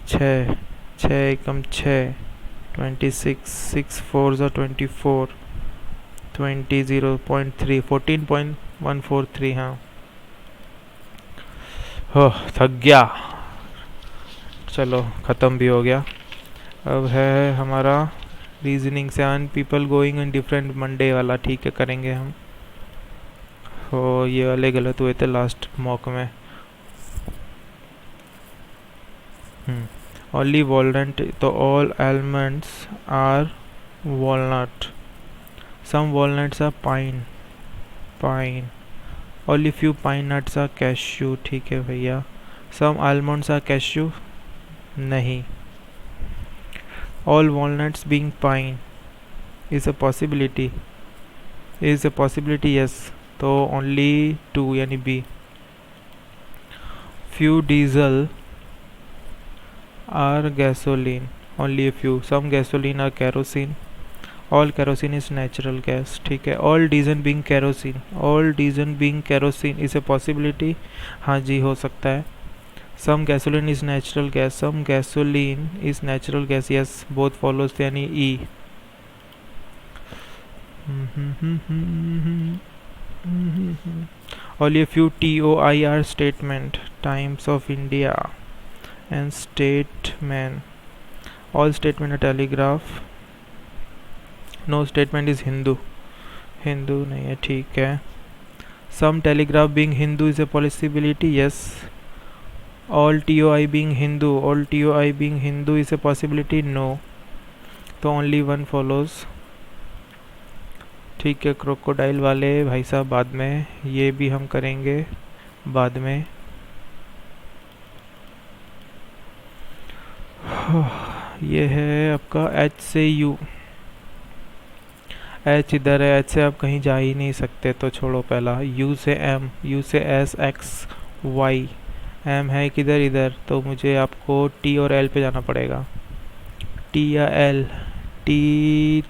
Speaker 1: 6 6 एकम 6 26, 6 4 24, 20 0.3 14.143। हाँ हो, थक गया, चलो ख़त्म भी हो गया। अब है हमारा रीजनिंग से on people going in different Monday वाला, ठीक है करेंगे हम। हो, ये वाले गलत हुए थे लास्ट मॉक में। Only walnut, तो all almonds are walnut. Some walnuts are pine. Only few pine nuts are cashew, ठीक है भैया। Some almonds are cashew, नहीं। All walnuts being pine is a possibility. Yes, तो only 2 यानी B। Few diesel are gasoline, only a few। Some gasoline are kerosene, all kerosene is natural gas, ठीक है। all diesel being kerosene is a possibility, हाँ जी हो सकता है। some gasoline is natural gas, some gasoline is natural gas, yes both follows यानी E। only a few TOI are statement, Times of India and Statesman। all statement are telegraph, no statement is Hindu नहीं है, ठीक है। some telegraph being Hindu is a possibility, yes। all TOI being Hindu is a possibility, no। तो only one follows, ठीक है। Crocodile वाले भाई साहब बाद में, ये भी हम करेंगे बाद में। ये है आपका H से U। H इधर है, H से आप कहीं जा ही नहीं सकते तो छोड़ो पहला। U से M, U से S X Y, M है किधर इधर, तो मुझे आपको T और L पे जाना पड़ेगा। T या L, T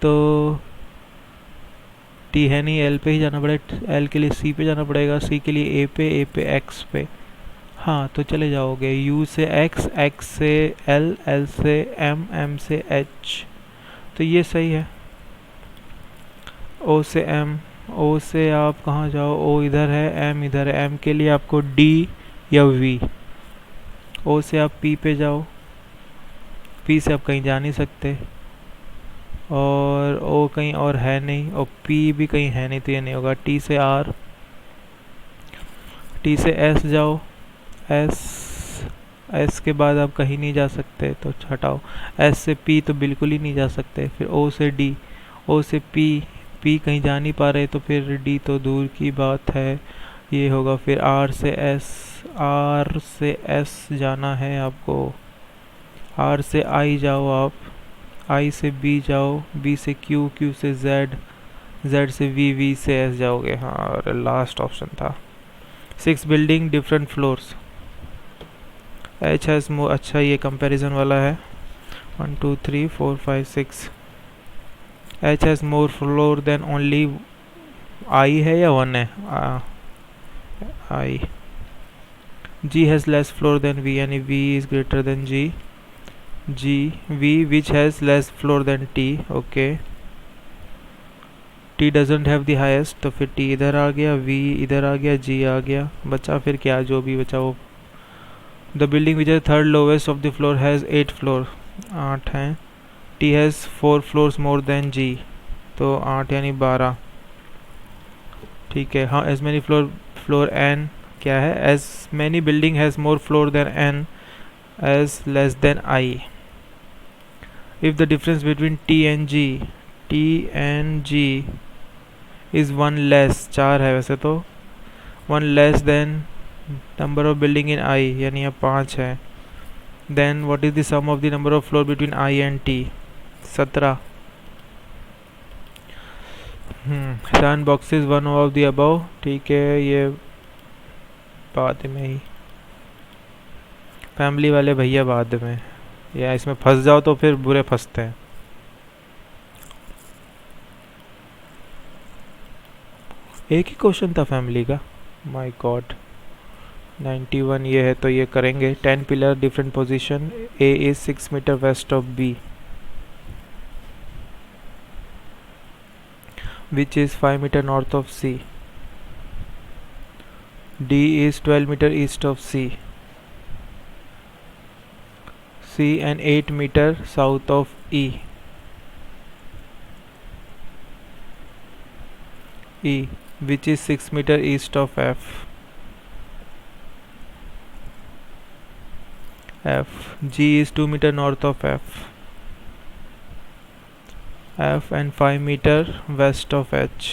Speaker 1: तो T है नहीं, L पे ही जाना पड़ेगा। L के लिए C पे जाना पड़ेगा, C के लिए A पे X पे। हाँ तो चले जाओगे। U से X, X से L, L से M, M से H, तो ये सही है। O से M, O से आप कहाँ जाओ, O इधर है, M इधर है, M के लिए आपको D या V। O से आप P पे जाओ, P से आप कहीं जा नहीं सकते, और O कहीं और है नहीं, और P भी कहीं है नहीं, तो ये नहीं होगा। T से R, T से S जाओ, S के बाद आप कहीं नहीं जा सकते तो हटाओ। S से P तो बिल्कुल ही नहीं जा सकते। फिर O से D, O से P पी कहीं जा नहीं पा रहे तो फिर डी तो दूर की बात है, ये होगा। फिर आर से एस जाना है आपको, आर से आई जाओ आप, आई से बी जाओ, बी से क्यू, क्यू से जेड, जेड से वी, वी से एस जाओगे। हाँ, और लास्ट ऑप्शन था। 6 building different floors, H has मोर, अच्छा ये कंपैरिजन वाला है। 1 2 3 4 5 6, H has more floor than only I है या 1 है? I. G has less floor than V, यानी V is greater than G. G V which has less floor than T, okay. T doesn't have the highest, तो फिर T इधर आ गया, we इधर आ गया, जी आ गया, बचा फिर क्या, जो भी बचा वो। The building which is third lowest of the floor has 8 floor, 8 हैं। T has 4 floors more than G, तो 8 यानी 12, ठीक है। हाँ, एज मैनी फ्लोर एन क्या है, as many building has more floor than N as less than I. If the difference between T and G is 1 less, 4 है वैसे तो, 1 less than number of building in I, यानी अब 5 है। Then what is the sum of the number of floor between I and T, 17। Sun boxes one of the above, ठीक है, ये बाद में ही, फैमिली वाले भैया बाद में, या इसमें फंस जाओ तो फिर बुरे फंसते हैं। एक ही क्वेश्चन था फैमिली का, माय गॉड। 91 ये है तो ये करेंगे। 10 pillar different position, A is 6 metre west of B, which is 5 metre north of C, D is 12 metre east of C, C and 8 metre south of E, E which is 6 meter east of F, G is 2 meter north of F and 5 meter west of H,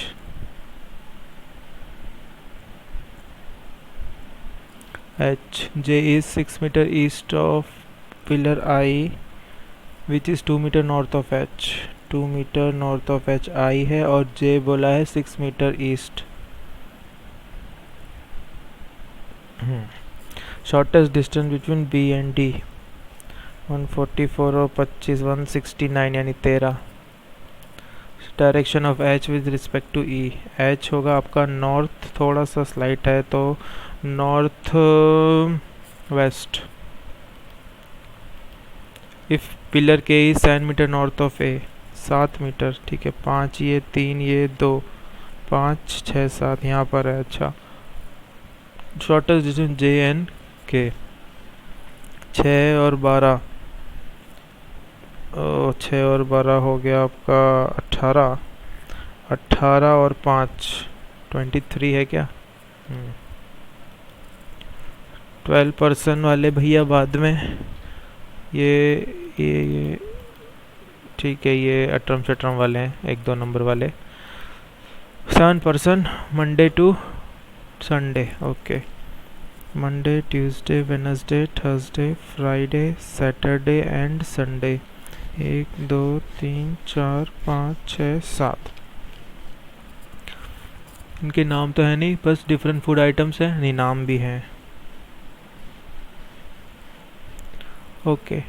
Speaker 1: J is 6 meter east of pillar I which is 2 meter north of H, 2 metre north of H I है, और J बोला है 6 metre east. Shortest distance between B and D 144 और 25 169 यानी 13। Direction of H with respect to E, H होगा आपका north, थोड़ा सा स्लाइट है तो north west. If pillar K is 7 metre north of A, 7 metre, ठीक है। 5 ये, 3 ये, 2, 5 6 7 यहाँ पर है, अच्छा। शॉर्टेस्ट डिस्टेंस जे एन के 6 और 12, 6 और 12 हो गया आपका 18, 18 और 5 23 है क्या। 12% वाले भैया बाद में, ये ठीक है, ये अटरम शटरम वाले हैं, 1-2 नंबर वाले। 7% Monday to Sunday, okay. Monday, Tuesday, Wednesday, Thursday, Friday, Saturday and Sunday. 1 2 3 4 5 6 7। इनके नाम तो है नहीं, बस डिफरेंट फूड आइटम्स हैं, नहीं नाम भी हैं, ओके।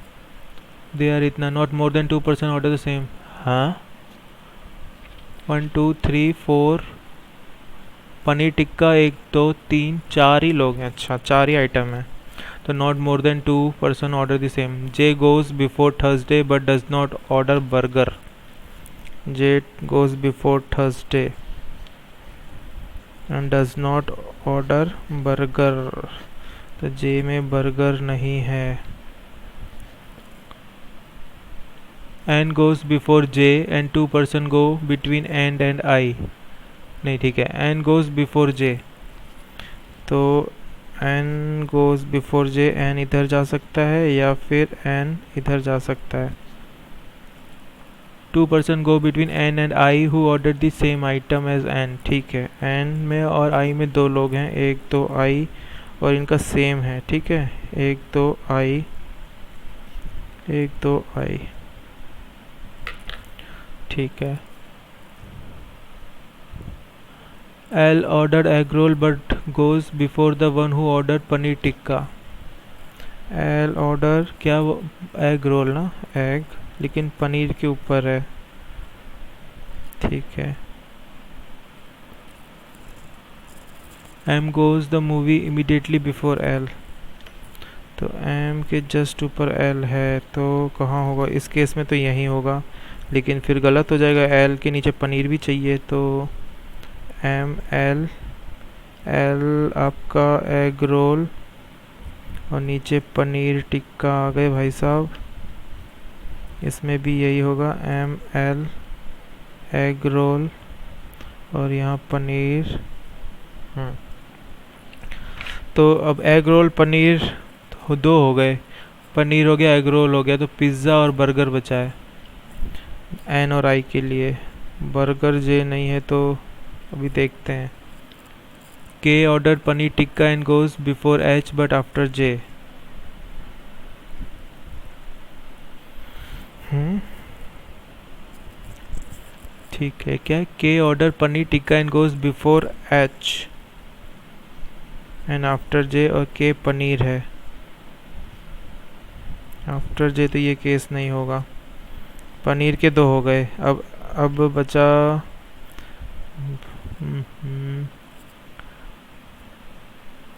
Speaker 1: दे आर इतना, not more than 2% order the same. हाँ, 1 2 3 4 पनीर टिक्का 1 2 3 4 ही लोग हैं, अच्छा 4 ही आइटम है, तो not more than 2% order the same. J goes before Thursday but does not order burger, J goes before Thursday and does not order burger, तो J में burger नहीं है। N goes before J and 2% go between and I, नहीं ठीक है, N goes before J, तो N goes before J, N इधर जा सकता है या फिर एन इधर जा सकता है। Two person go between N and I who order the same item as N. ठीक है, एन में और आई में दो लोग हैं, एक तो आई और इनका सेम है। ठीक है, एक तो आई, एक तो आई। ठीक है, L order egg role but goes before the one who order paneer tikka. L order क्या, वो एग रोल ना, एग, लेकिन पनीर के ऊपर है। ठीक है, M goes the movie immediately before L. तो एम के जस्ट ऊपर एल है, तो कहाँ होगा इस केस में? तो यहीं होगा, लेकिन फिर गलत हो जाएगा, एल के नीचे पनीर भी चाहिए। तो एम एल, एल आपका एग रोल और नीचे पनीर टिक्का आ गए भाई साहब। इसमें भी यही होगा, एम एल एग रोल और यहाँ पनीर। तो अब एग रोल पनीर दो हो गए, पनीर हो गया, एग रोल हो गया, तो पिज़्ज़ा और बर्गर बचा है एन और आई के लिए। बर्गर जे नहीं है, तो अभी देखते हैं। K order paneer tikka and goes before H but after J. ठीक है, क्या K order paneer tikka and goes before H and after J, और के पनीर है आफ्टर जे, तो ये केस नहीं होगा। पनीर के दो हो गए, अब बचा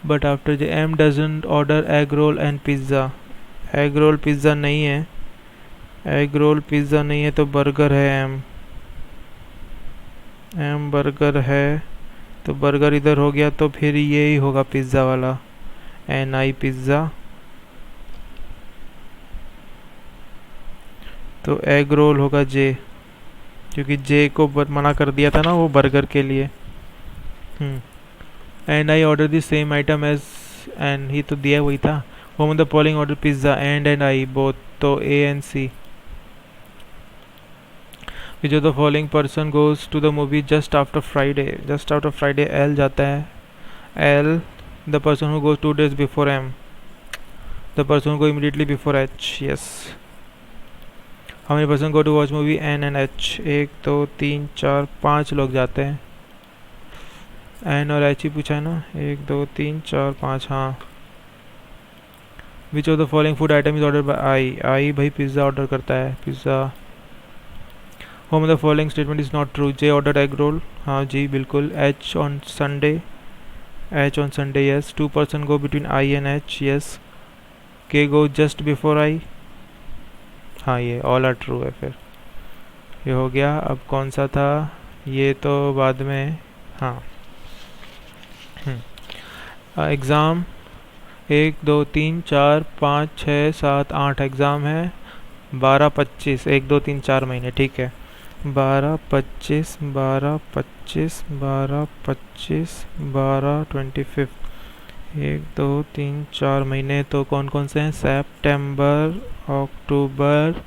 Speaker 1: but after J. M doesn't order egg roll and pizza. Egg roll pizza नहीं है, एग रोल पिज़्ज़ा नहीं है, तो बर्गर है एम। एम बर्गर है, तो बर्गर इधर हो गया, तो फिर यही होगा पिज़्ज़ा वाला, एन आई पिज़्ज़ा। तो एग रोल होगा जे, क्योंकि जे को मना कर दिया था ना वो बर्गर के लिए। And I order the same item as N, ही तो दिया वही था। Home the following order pizza and I both, तो A and C. which of the following person goes to the movie just after Friday? Just after Friday L जाता है, L the person who goes 2 days before M, the person who go immediately before H. Yes. How many person go to watch movie N and H? 1 2 3 4 5 लोग जाते हैं। N और H ही पूछा है ना, 1 2 3 4 5। हाँ। Which of the following food item is ordered by I? I भाई pizza order करता है, pizza. Home the following statement is not true. J order egg role, हाँ जी बिल्कुल। H on Sunday, H on Sunday yes. 2 person go between I and H, yes. के go just before I, हाँ ये all are true है। फिर ये हो गया। अब कौन सा था ये, तो बाद में। हाँ, एग्ज़ाम 1 2 3 4 5 6 7 8 एग्ज़ाम है। 12 25 1 2 3 4 महीने। ठीक है, 12 25 12 25 12 25 12 25, 1 2 3 4 महीने। तो कौन कौन से हैं? सितंबर, अक्टूबर,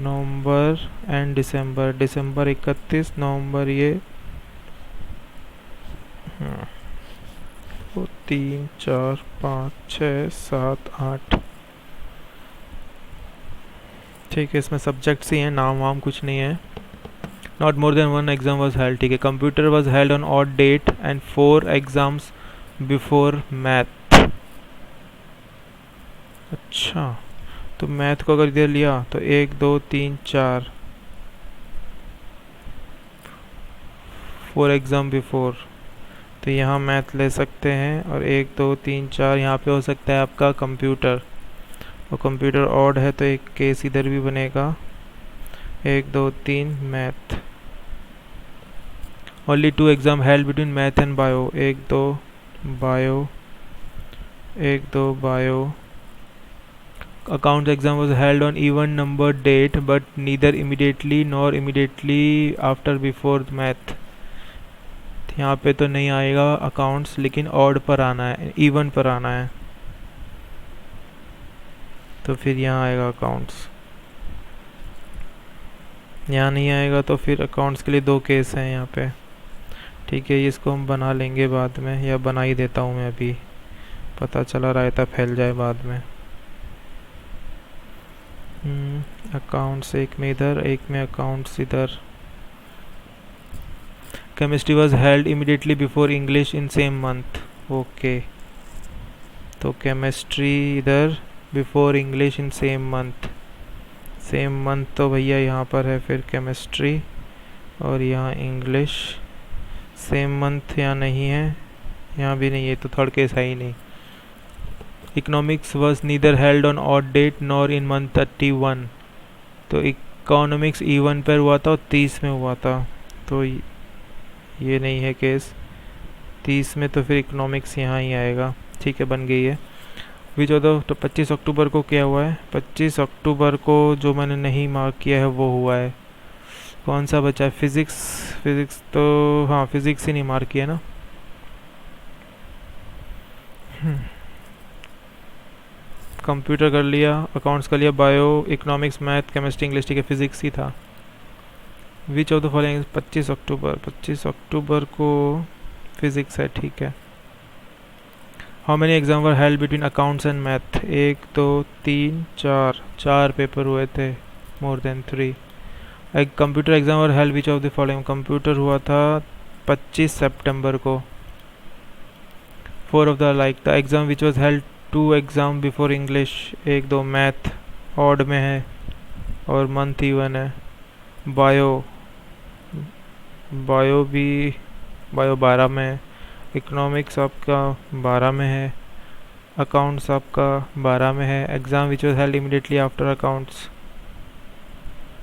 Speaker 1: नवंबर एंड दिसंबर। दिसंबर 31, नवंबर ये 3 4 5 6 7 8। ठीक है, इसमें सब्जेक्ट्स ही हैं, नाम वाम कुछ नहीं है। Not more than 1 exam was held. ठीक है, computer was held on odd date and 4 exams before math. अच्छा, तो मैथ को अगर इधर लिया तो 1 2 3 4 4 एग्ज़ाम बिफोर, तो यहाँ मैथ ले सकते हैं। और 1 2 3 4 यहाँ पे हो सकता है आपका कंप्यूटर, और कंप्यूटर ऑड है तो एक केस इधर भी बनेगा। 1 2 3 math. Only 2 exam held between math and bio. 1 2 bio, 1 2 bio. Accounts exam was held on even number date but neither immediately nor immediately after before math. यहाँ पे तो नहीं आएगा अकाउंट्स, लेकिन ऑड पर आना है, इवन पर आना है, तो फिर यहाँ आएगा अकाउंट्स। यहाँ नहीं आएगा तो फिर अकाउंट्स के लिए दो केस हैं यहाँ पे। ठीक है, इसको हम बना लेंगे बाद में, या बना ही देता हूँ मैं अभी, पता चला रायता फैल जाए बाद में। अकाउंट्स एक में इधर, एक में अकाउंट्स इधर। Chemistry was held immediately before English in same month. Okay, तो केमिस्ट्री इधर, before English in same month. Same month तो भैया यहाँ पर है फिर केमिस्ट्री, और यहाँ इंग्लिश। सेम मंथ यहाँ नहीं है, यहाँ भी नहीं है, तो थर्ड केस है ही नहीं। Economics was neither held on odd date nor in month 31। तो इकोनॉमिक्स E1 पर हुआ था और 30 में हुआ था, तो ये नहीं है केस। 30 में तो फिर इकोनॉमिक्स यहाँ ही आएगा। ठीक है, बन गई है। विच ऑफ द, तो 25 अक्टूबर को क्या हुआ है? 25 अक्टूबर को जो मैंने नहीं मार्क किया है वो हुआ है। कौन सा बचा है? फिज़िक्स। फिज़िक्स तो हाँ, फिज़िक्स ही नहीं मार्क किया ना। कंप्यूटर कर लिया, अकाउंट्स कर लिया, bio, economics, math, chemistry, English. ठीक है, फिज़िक्स ही था। विच ऑफ द फॉलोइंग, 25 अक्टूबर, 25 अक्टूबर को फिज़िक्स है। ठीक है। How many exam were held between accounts and math? 1 2 3 4, 4 paper हुए थे, मोर देन 3। एक computer exam were held which of the following? Computer हुआ था 25 सितंबर को। 4 of the like the exam which was held 2 exam before English. 1 2, math odd में है और month even है। बायो, बायो भी, बायो 12 में है। इकोनॉमिक्स आपका 12 में है। अकाउंट्स आपका 12 में है। Exam which was held immediately after accounts,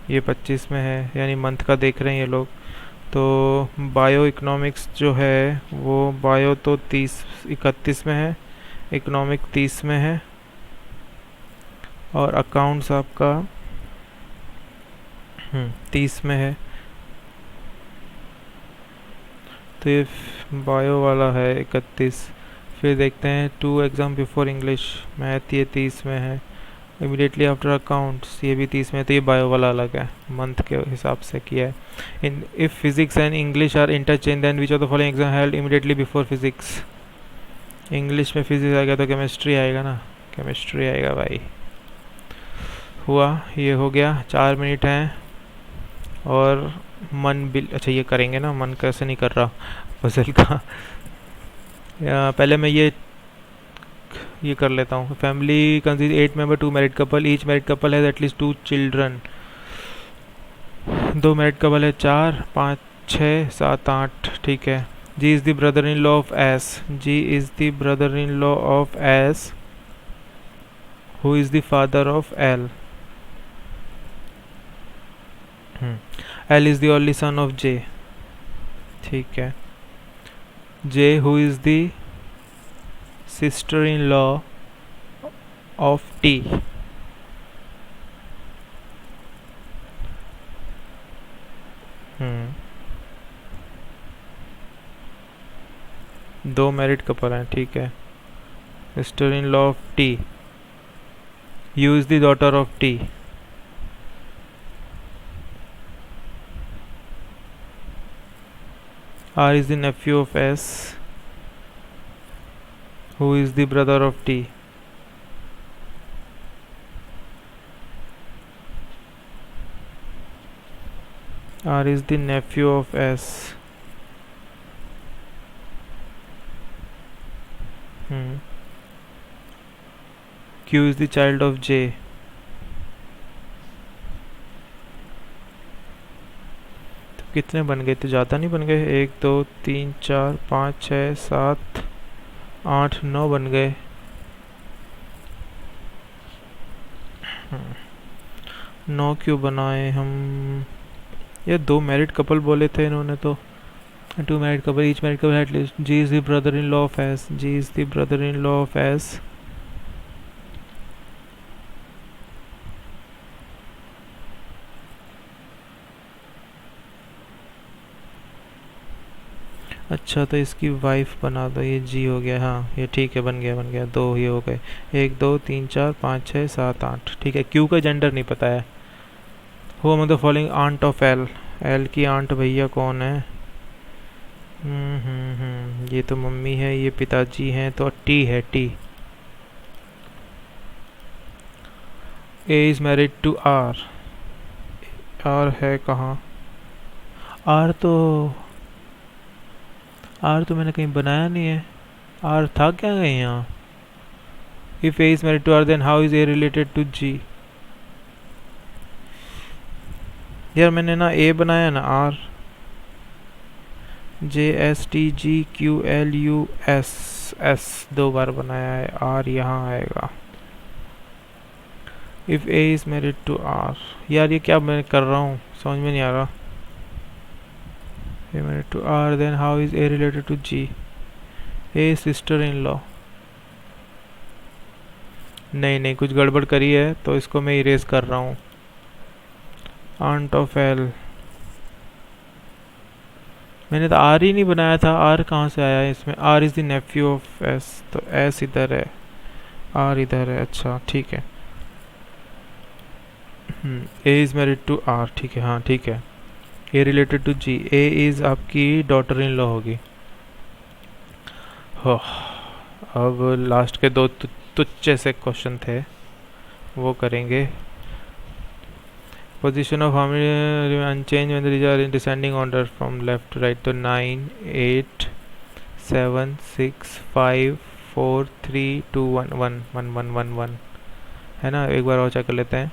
Speaker 1: ये 25 में है, यानी मंथ का देख रहे हैं ये लोग। तो बायो इकोनॉमिक्स जो है वो, बायो तो 31 में है, इकोनॉमिक 30 में है, और अकाउंट्स आपका 30 में है। तो ये बायो वाला है 31। फिर देखते हैं 2 एग्ज़ाम बिफोर इंग्लिश, मैथ, ये 30 में है। इमीडिएटली आफ्टर अकाउंट्स, ये भी 30 में है। तो ये बायो वाला अलग है, मंथ के हिसाब से किया है। In if physics and English are interchange then which of the following exam held immediately before physics? English में फिजिक्स आएगा तो केमिस्ट्री आएगा ना, केमिस्ट्री आएगा भाई। हुआ, ये हो गया। 4 मिनट हैं और मन बिल, अच्छा ये करेंगे ना, मन कैसे नहीं कर रहा पजल का। पहले मैं ये कर लेता हूँ। Family consist 8 member, 2 married couple, each married couple has at least 2 children. 2 married couple है, 4 5 6 7 8। ठीक है। G is the brother in law of S. G is the brother in law of S who is the father of L. L is the only son of J. ठीक है। J who is the sister in law of T. दो married couple हैं। ठीक है। Sister in law of T, you is the daughter of T. R is the nephew of S, who is the brother of T. R is the nephew of S. Q is the child of J. कितने बन गए थे? ज़्यादा नहीं बन गए। 1 2 3 4 5 6 7 8 9 बन गए। 9 क्यों बनाए हम? ये 2 मैरिड कपल बोले थे इन्होंने तो। 2 married couple, each married couple at least. G is the brother in law of S. G is the brother in law of S. अच्छा, तो इसकी वाइफ बना दो। ये जी हो गया। हाँ ये ठीक है, बन गया। 2 ये हो गए। 1 2 3 4 5 6 7 8। ठीक है। क्यू का जेंडर नहीं पता है। Who among the following aunt of L, L की आंट भैया कौन है? ये तो मम्मी है, ये पिताजी हैं, तो टी है, T. A is married to R, R है कहाँ? आर तो मैंने कहीं बनाया नहीं है, आर था क्या कहीं यहाँ? If A is married to R then how is A related to G? यार मैंने ना ए बनाया ना, आर, JSTGQLUS, एस 2 बार बनाया है, आर यहाँ आएगा। If A is married to R, यार ये क्या मैं कर रहा हूँ, समझ में नहीं आ रहा। A married to R then how is A related to G? A sister in law, नहीं कुछ गड़बड़ करी है, तो इसको मैं इरेज कर रहा हूँ। आंट ऑफ एल, मैंने तो आर ही नहीं बनाया था, आर कहाँ से आया है इसमें? R is the nephew of S, तो एस इधर है, आर इधर है, अच्छा ठीक है। A is married to R, ठीक है, हाँ ठीक है। A related to G, A is आपकी डॉटर इन लॉ होगी। हो, अब लास्ट के 2 तुच्चे से क्वेश्चन थे, वो करेंगे। Position of harmony unchanged when the results are in descending order from left to right, तो 9 8 7 6 5 4 3 2 1 1 1 1 1 1 है ना। एक बार और चेक कर लेते हैं।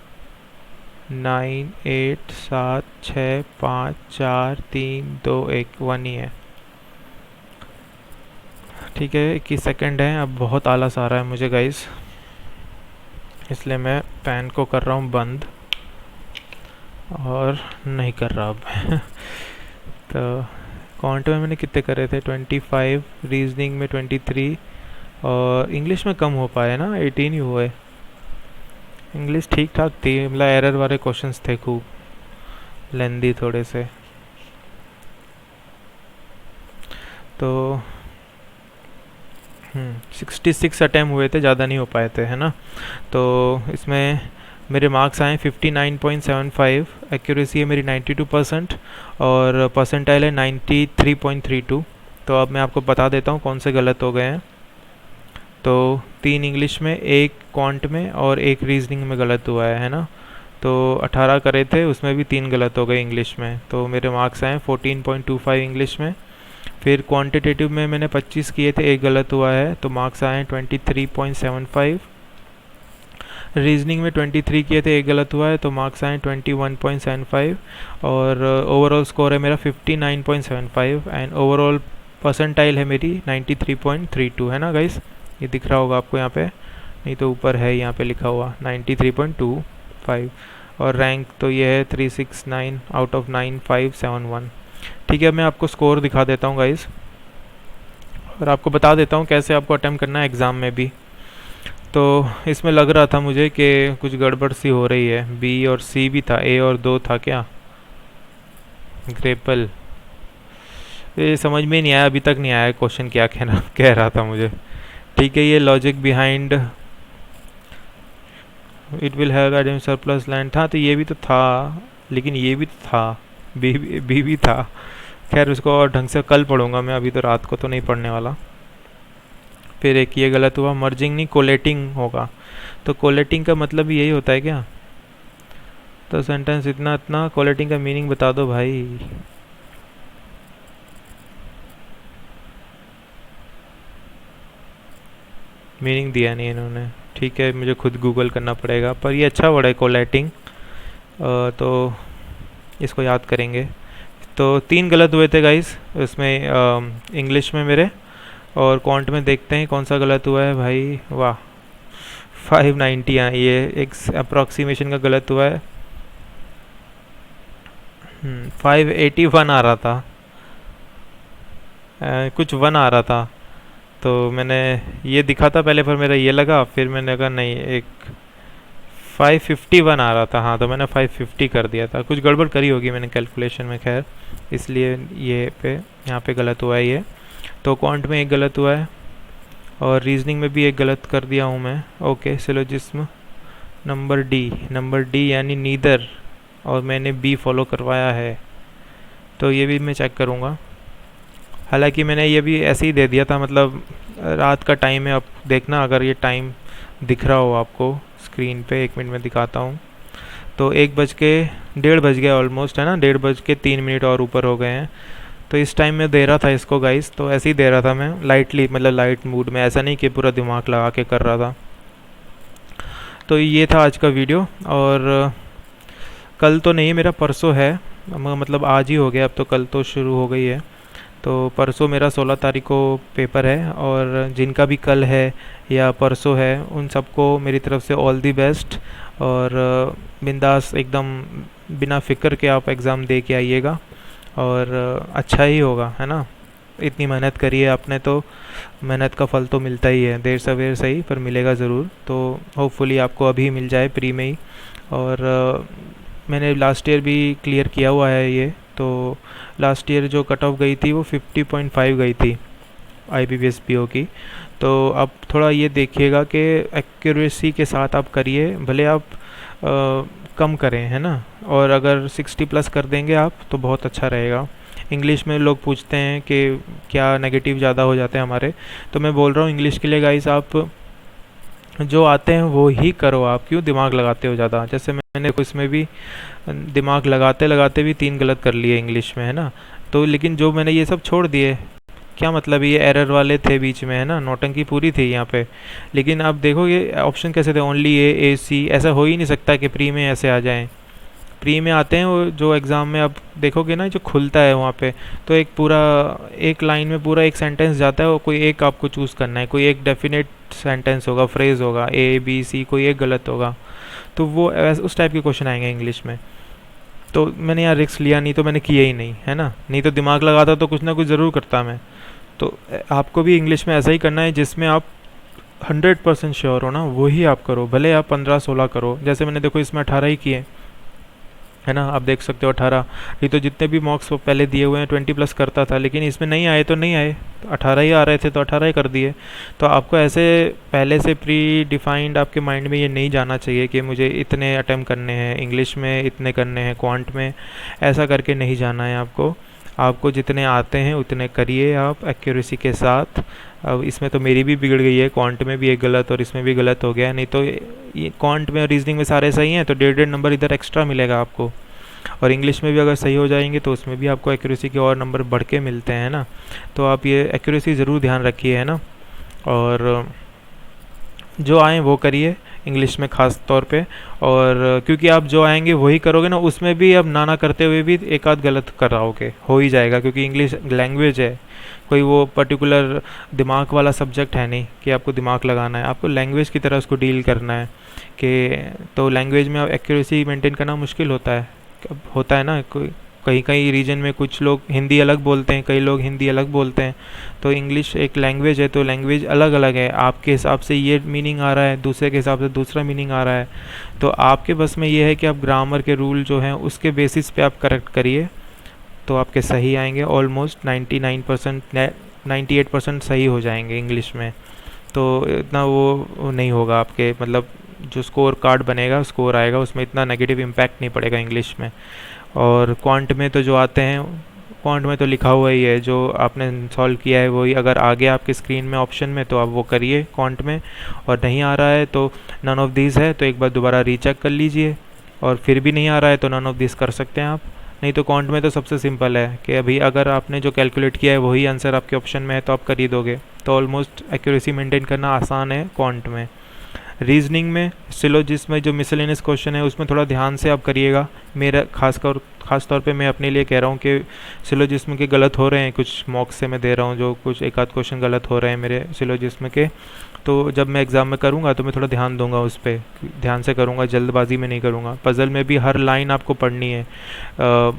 Speaker 1: 9 8 7 6 5 4 3 2 1 1 ही है, ठीक है। 21 सेकेंड है। अब बहुत आलस आ रहा है मुझे गाइस, इसलिए मैं पैन को कर रहा हूँ बंद और नहीं कर रहा अब तो क्वांट में मैंने कितने करे थे? 25, रीजनिंग में 23 और इंग्लिश में कम हो पाए ना, 18 ही हुए। इंग्लिश ठीक ठाक थी, मतलब एरर वाले क्वेश्चंस थे, खूब लेंदी थोड़े से। तो 66 अटैम्प्ट हुए थे, ज़्यादा नहीं हो पाए थे, है ना। तो इसमें मेरे मार्क्स आए 59.75, एक्यूरेसी है मेरी 92% और परसेंटाइल है 93.32। तो अब मैं आपको बता देता हूँ कौन से गलत हो गए हैं। तो 3 इंग्लिश में, 1 क्वांट में और 1 रीजनिंग में गलत हुआ है ना। तो 18 करे थे, उसमें भी 3 गलत हो गए इंग्लिश में। तो मेरे मार्क्स आए 14.25 इंग्लिश में। फिर क्वांटिटेटिव में मैंने 25 किए थे, 1 गलत हुआ है, तो मार्क्स आए 23.75। रीजनिंग में 23 किए थे, 1 गलत हुआ है, तो मार्क्स आए 21.75 और ओवरऑल स्कोर है मेरा 59.75 एंड ओवरऑल परसेंटाइल है मेरी 93.32, है ना गाइस। ये दिख रहा होगा आपको यहाँ पे, नहीं तो ऊपर है यहाँ पे लिखा हुआ 93.25 और रैंक तो ये है 369 आउट ऑफ 9571। ठीक है, मैं आपको स्कोर दिखा देता हूँ गाइस और आपको बता देता हूँ कैसे आपको अटेम्प्ट करना है एग्ज़ाम में भी। तो इसमें लग रहा था मुझे कि कुछ गड़बड़ सी हो रही है। बी और सी भी था, ए और 2 था क्या? ग्रेपल, ये समझ में नहीं आया, अभी तक नहीं आया क्वेश्चन क्या कहना कह रहा था मुझे। ठीक है, ये logic behind it will have Adam surplus land था, तो ये भी तो था, लेकिन ये भी तो था, बी भी था। खैर उसको और ढंग से कल पढ़ूंगा मैं, अभी तो रात को तो नहीं पढ़ने वाला। फिर एक ये गलत हुआ, मर्जिंग नहीं कोलेटिंग होगा, तो कोलेटिंग का मतलब यही होता है क्या? तो सेंटेंस इतना इतना, कोलेटिंग का मीनिंग बता दो भाई। मीनिंग दिया नहीं इन्होंने, ठीक है, मुझे खुद गूगल करना पड़ेगा, पर ये अच्छा वर्ड है कोलेटिंग, तो इसको याद करेंगे। तो 3 गलत हुए थे गाइस इसमें, इंग्लिश में मेरे, और क्वांट में देखते हैं कौन सा गलत हुआ है भाई। वाह, 590, ये एक अप्रॉक्सीमेशन का गलत हुआ है। 581 आ रहा था, कुछ 1 आ रहा था, तो मैंने ये दिखा था पहले, पर मेरा ये लगा, फिर मैंने कहा नहीं, एक 551 आ रहा था, हाँ, तो मैंने 550 कर दिया था। कुछ गड़बड़ करी होगी मैंने कैलकुलेशन में, खैर इसलिए ये यहाँ पे गलत हुआ है ये। तो क्वांट में 1 गलत हुआ है और रीजनिंग में भी 1 गलत कर दिया हूँ मैं। ओके, सिलोजिस्म नंबर डी यानी नीदर और मैंने बी फॉलो करवाया है, तो ये भी मैं चेक करूँगा। हालांकि मैंने ये भी ऐसे ही दे दिया था, मतलब रात का टाइम है। अब देखना अगर ये टाइम दिख रहा हो आपको स्क्रीन पे, 1 मिनट में दिखाता हूँ। तो 1:01 गया ऑलमोस्ट, है ना, 1:03 और ऊपर हो गए हैं। तो इस टाइम में दे रहा था इसको गाइस, तो ऐसे ही दे रहा था मैं लाइटली, मतलब लाइट मूड में, ऐसा नहीं कि पूरा दिमाग लगा के कर रहा था। तो ये था आज का वीडियो। और कल तो नहीं, मेरा परसों है, मतलब आज ही हो गया, अब तो कल तो शुरू हो गई है। तो परसों मेरा 16 तारीख को पेपर है, और जिनका भी कल है या परसों है उन सबको मेरी तरफ से ऑल दी बेस्ट। और बिंदास एकदम बिना फिक्र के आप एग्ज़ाम दे के आइएगा, और अच्छा ही होगा, है ना। इतनी मेहनत करी है आपने, तो मेहनत का फल तो मिलता ही है, देर सवेर सही पर मिलेगा ज़रूर। तो होपफुली आपको अभी मिल जाए प्री में ही। और मैंने लास्ट ईयर भी क्लियर किया हुआ है ये। तो लास्ट ईयर जो कट ऑफ गई थी वो 50.5 गई थी IBPS PO की। तो अब थोड़ा ये देखिएगा कि एक्यूरेसी के साथ आप करिए, भले आप कम करें, है ना। और अगर 60+ कर देंगे आप तो बहुत अच्छा रहेगा। इंग्लिश में लोग पूछते हैं कि क्या नेगेटिव ज़्यादा हो जाते हैं हमारे, तो मैं बोल रहा हूँ इंग्लिश के लिए गाइस, आप जो आते हैं वो ही करो, आप क्यों दिमाग लगाते हो ज़्यादा। जैसे मैंने इसमें भी दिमाग लगाते लगाते भी 3 गलत कर लिए इंग्लिश में, है ना। तो लेकिन जो मैंने ये सब छोड़ दिए, क्या मतलब, ये एरर वाले थे बीच में, है ना, नौटंकी पूरी थी यहाँ पे। लेकिन आप देखो ये ऑप्शन कैसे थे, ओनली AC, ऐसा हो ही नहीं सकता कि प्री में ऐसे आ जाएं। प्री में आते हैं वो, जो एग्ज़ाम में आप देखोगे ना जो खुलता है वहाँ पे, तो एक पूरा, एक लाइन में पूरा एक सेंटेंस जाता है, वो कोई एक आपको चूज़ करना है, कोई एक डेफिनेट सेंटेंस होगा, फ्रेज़ होगा, A B C, कोई एक गलत होगा। तो वो उस टाइप के क्वेश्चन आएंगे इंग्लिश में। तो मैंने यहाँ रिस्क लिया, नहीं तो मैंने किया ही नहीं, है ना। नहीं तो दिमाग लगाता तो कुछ ना कुछ ज़रूर करता मैं। तो आपको भी इंग्लिश में ऐसा ही करना है, जिसमें आप 100% श्योर हो ना, वही आप करो, भले आप 15-16 करो। जैसे मैंने देखो इसमें 18 ही किए, है ना, आप देख सकते हो 18। नहीं तो जितने भी मार्क्स वो पहले दिए हुए हैं 20+ करता था, लेकिन इसमें नहीं आए तो नहीं आए, तो 18 ही आ रहे थे तो 18 ही कर दिए। तो आपको ऐसे पहले से प्री डिफाइंड आपके माइंड में ये नहीं जाना चाहिए कि मुझे इतने अटैम्प्ट करने हैं, इंग्लिश में इतने करने हैं, क्वांट में, ऐसा करके नहीं जाना है आपको। आपको जितने आते हैं उतने करिए आप एक्यूरेसी के साथ। अब इसमें तो मेरी भी बिगड़ गई है, क्वांट में भी एक गलत और इसमें भी गलत हो गया है। नहीं तो ये क्वांट में और रीजनिंग में सारे सही हैं तो 1.5 नंबर इधर एक्स्ट्रा मिलेगा आपको। और इंग्लिश में भी अगर सही हो जाएंगे तो उसमें भी आपको एक्यूरेसी के और नंबर बढ़ के मिलते हैं ना। तो आप ये एक्यूरेसी ज़रूर ध्यान रखिए, है ना। और जो आए वो करिए इंग्लिश में ख़ास तौर पे। और क्योंकि आप जो आएंगे वही करोगे ना, उसमें भी अब ना करते हुए भी एक आध गलत कराओगे, हो ही जाएगा, क्योंकि इंग्लिश लैंग्वेज है, कोई वो पर्टिकुलर दिमाग वाला सब्जेक्ट है नहीं कि आपको दिमाग लगाना है, आपको लैंग्वेज की तरह उसको डील करना है। कि तो लैंग्वेज में एक्यूरेसी मेंटेन करना मुश्किल होता है ना। कहीं कहीं रीजन में कुछ लोग हिंदी अलग बोलते हैं, कई लोग हिंदी अलग बोलते हैं। तो इंग्लिश एक लैंग्वेज है, तो लैंग्वेज अलग अलग है, आपके हिसाब से ये मीनिंग आ रहा है, दूसरे के हिसाब से दूसरा मीनिंग आ रहा है। तो आपके बस में ये है कि आप ग्रामर के रूल जो हैं उसके बेसिस पे आप करेक्ट करिए, तो आपके सही आएंगे। ऑलमोस्ट 98% सही हो जाएंगे इंग्लिश में। तो इतना वो नहीं होगा आपके, मतलब जो स्कोर कार्ड बनेगा, स्कोर आएगा, उसमें इतना नेगेटिव इम्पैक्ट नहीं पड़ेगा इंग्लिश में। और क्वांट में तो जो आते हैं, क्वांट में तो लिखा हुआ ही है, जो आपने सॉल्व किया है वही अगर आ गया आपके स्क्रीन में ऑप्शन में तो आप वो करिए क्वांट में। और नहीं आ रहा है तो नन ऑफ दीज है तो एक बार दोबारा रीचेक कर लीजिए। और फिर भी नहीं आ रहा है तो नन ऑफ दीज कर सकते हैं आप। नहीं तो क्वांट में तो सबसे सिंपल है कि अभी अगर आपने जो कैलकुलेट किया है वही आंसर आपके ऑप्शन में है तो आप कर ही दोगे। तो ऑलमोस्ट एक्यूरेसी मेंटेन करना आसान है क्वांट में। रीजनिंग में सिलोजिस्ट में जो मिसलेनियस क्वेश्चन है उसमें थोड़ा ध्यान से आप करिएगा। मेरा खास तौर पे मैं अपने लिए कह रहा हूँ कि सिलोजिस्म के गलत हो रहे हैं, कुछ मॉक्स से मैं दे रहा हूँ जो कुछ एक आध क्वेश्चन गलत हो रहे हैं मेरे सिलोजिस्म के। तो जब मैं एग्ज़ाम में करूँगा तो मैं थोड़ा ध्यान दूंगा उस पर, ध्यान से करूँगा, जल्दबाजी में नहीं करूँगा। पज़ल में भी हर लाइन आपको पढ़नी है।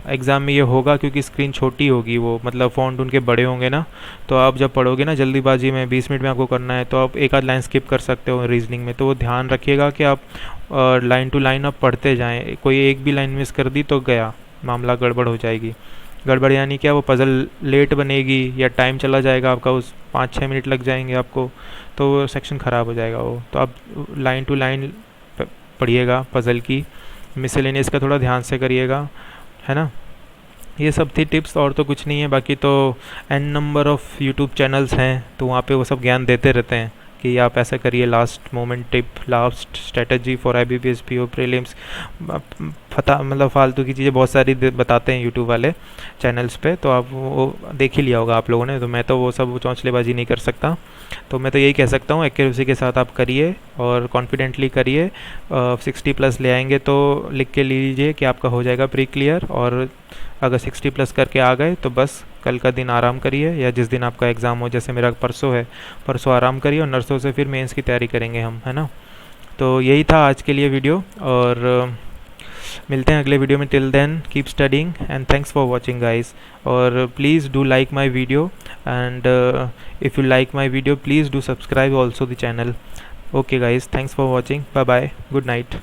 Speaker 1: एग्ज़ाम में ये होगा क्योंकि स्क्रीन छोटी होगी, वो मतलब फ़ॉन्ट उनके बड़े होंगे ना, तो आप जब पढ़ोगे ना जल्दीबाजी में 20 मिनट में आपको करना है तो आप एक आध लाइन स्किप कर सकते हो रीजनिंग में। तो वो ध्यान रखिएगा कि आप लाइन टू लाइन आप पढ़ते जाएँ, कोई एक भी लाइन मिस कर दी तो गया, मामला गड़बड़ हो जाएगी। गड़बड़ यानी क्या, वो पज़ल लेट बनेगी या टाइम चला जाएगा आपका, उस 5-6 मिनट लग जाएंगे आपको, तो वो सेक्शन ख़राब हो जाएगा वो। तो आप लाइन टू लाइन पढ़िएगा पज़ल की, मिसलेनियस का थोड़ा ध्यान से करिएगा, है ना। ये सब थी टिप्स, और तो कुछ नहीं है। बाकी तो n number of YouTube channels हैं, तो वहाँ पे वो सब ज्ञान देते रहते हैं कि आप ऐसा करिए, last moment tip, last strategy for IBPS PO prelims, पता मतलब फालतू की चीज़ें बहुत सारी बताते हैं यूट्यूब वाले चैनल्स पे, तो आप वो देख ही लिया होगा आप लोगों ने। तो मैं तो वो सब चौंचलेबाजी नहीं कर सकता, तो मैं तो यही कह सकता हूँ एक्यूरेसी के साथ आप करिए और कॉन्फिडेंटली करिए। 60+ ले आएंगे तो लिख के लीजिए कि आपका हो जाएगा प्री क्लियर, और अगर 60+ करके आ गए तो बस कल का दिन आराम करिए, या जिस दिन आपका एग्ज़ाम हो, जैसे मेरा परसों है, परसों आराम करिए, और नर्सों से फिर मेंस की तैयारी करेंगे हम, है ना। तो यही था आज के लिए वीडियो, और मिलते हैं अगले वीडियो में। Till then keep studying and thanks for watching guys, और please do like my video, and if you like my video please do subscribe also the channel. Okay guys, thanks for watching, bye bye, good night.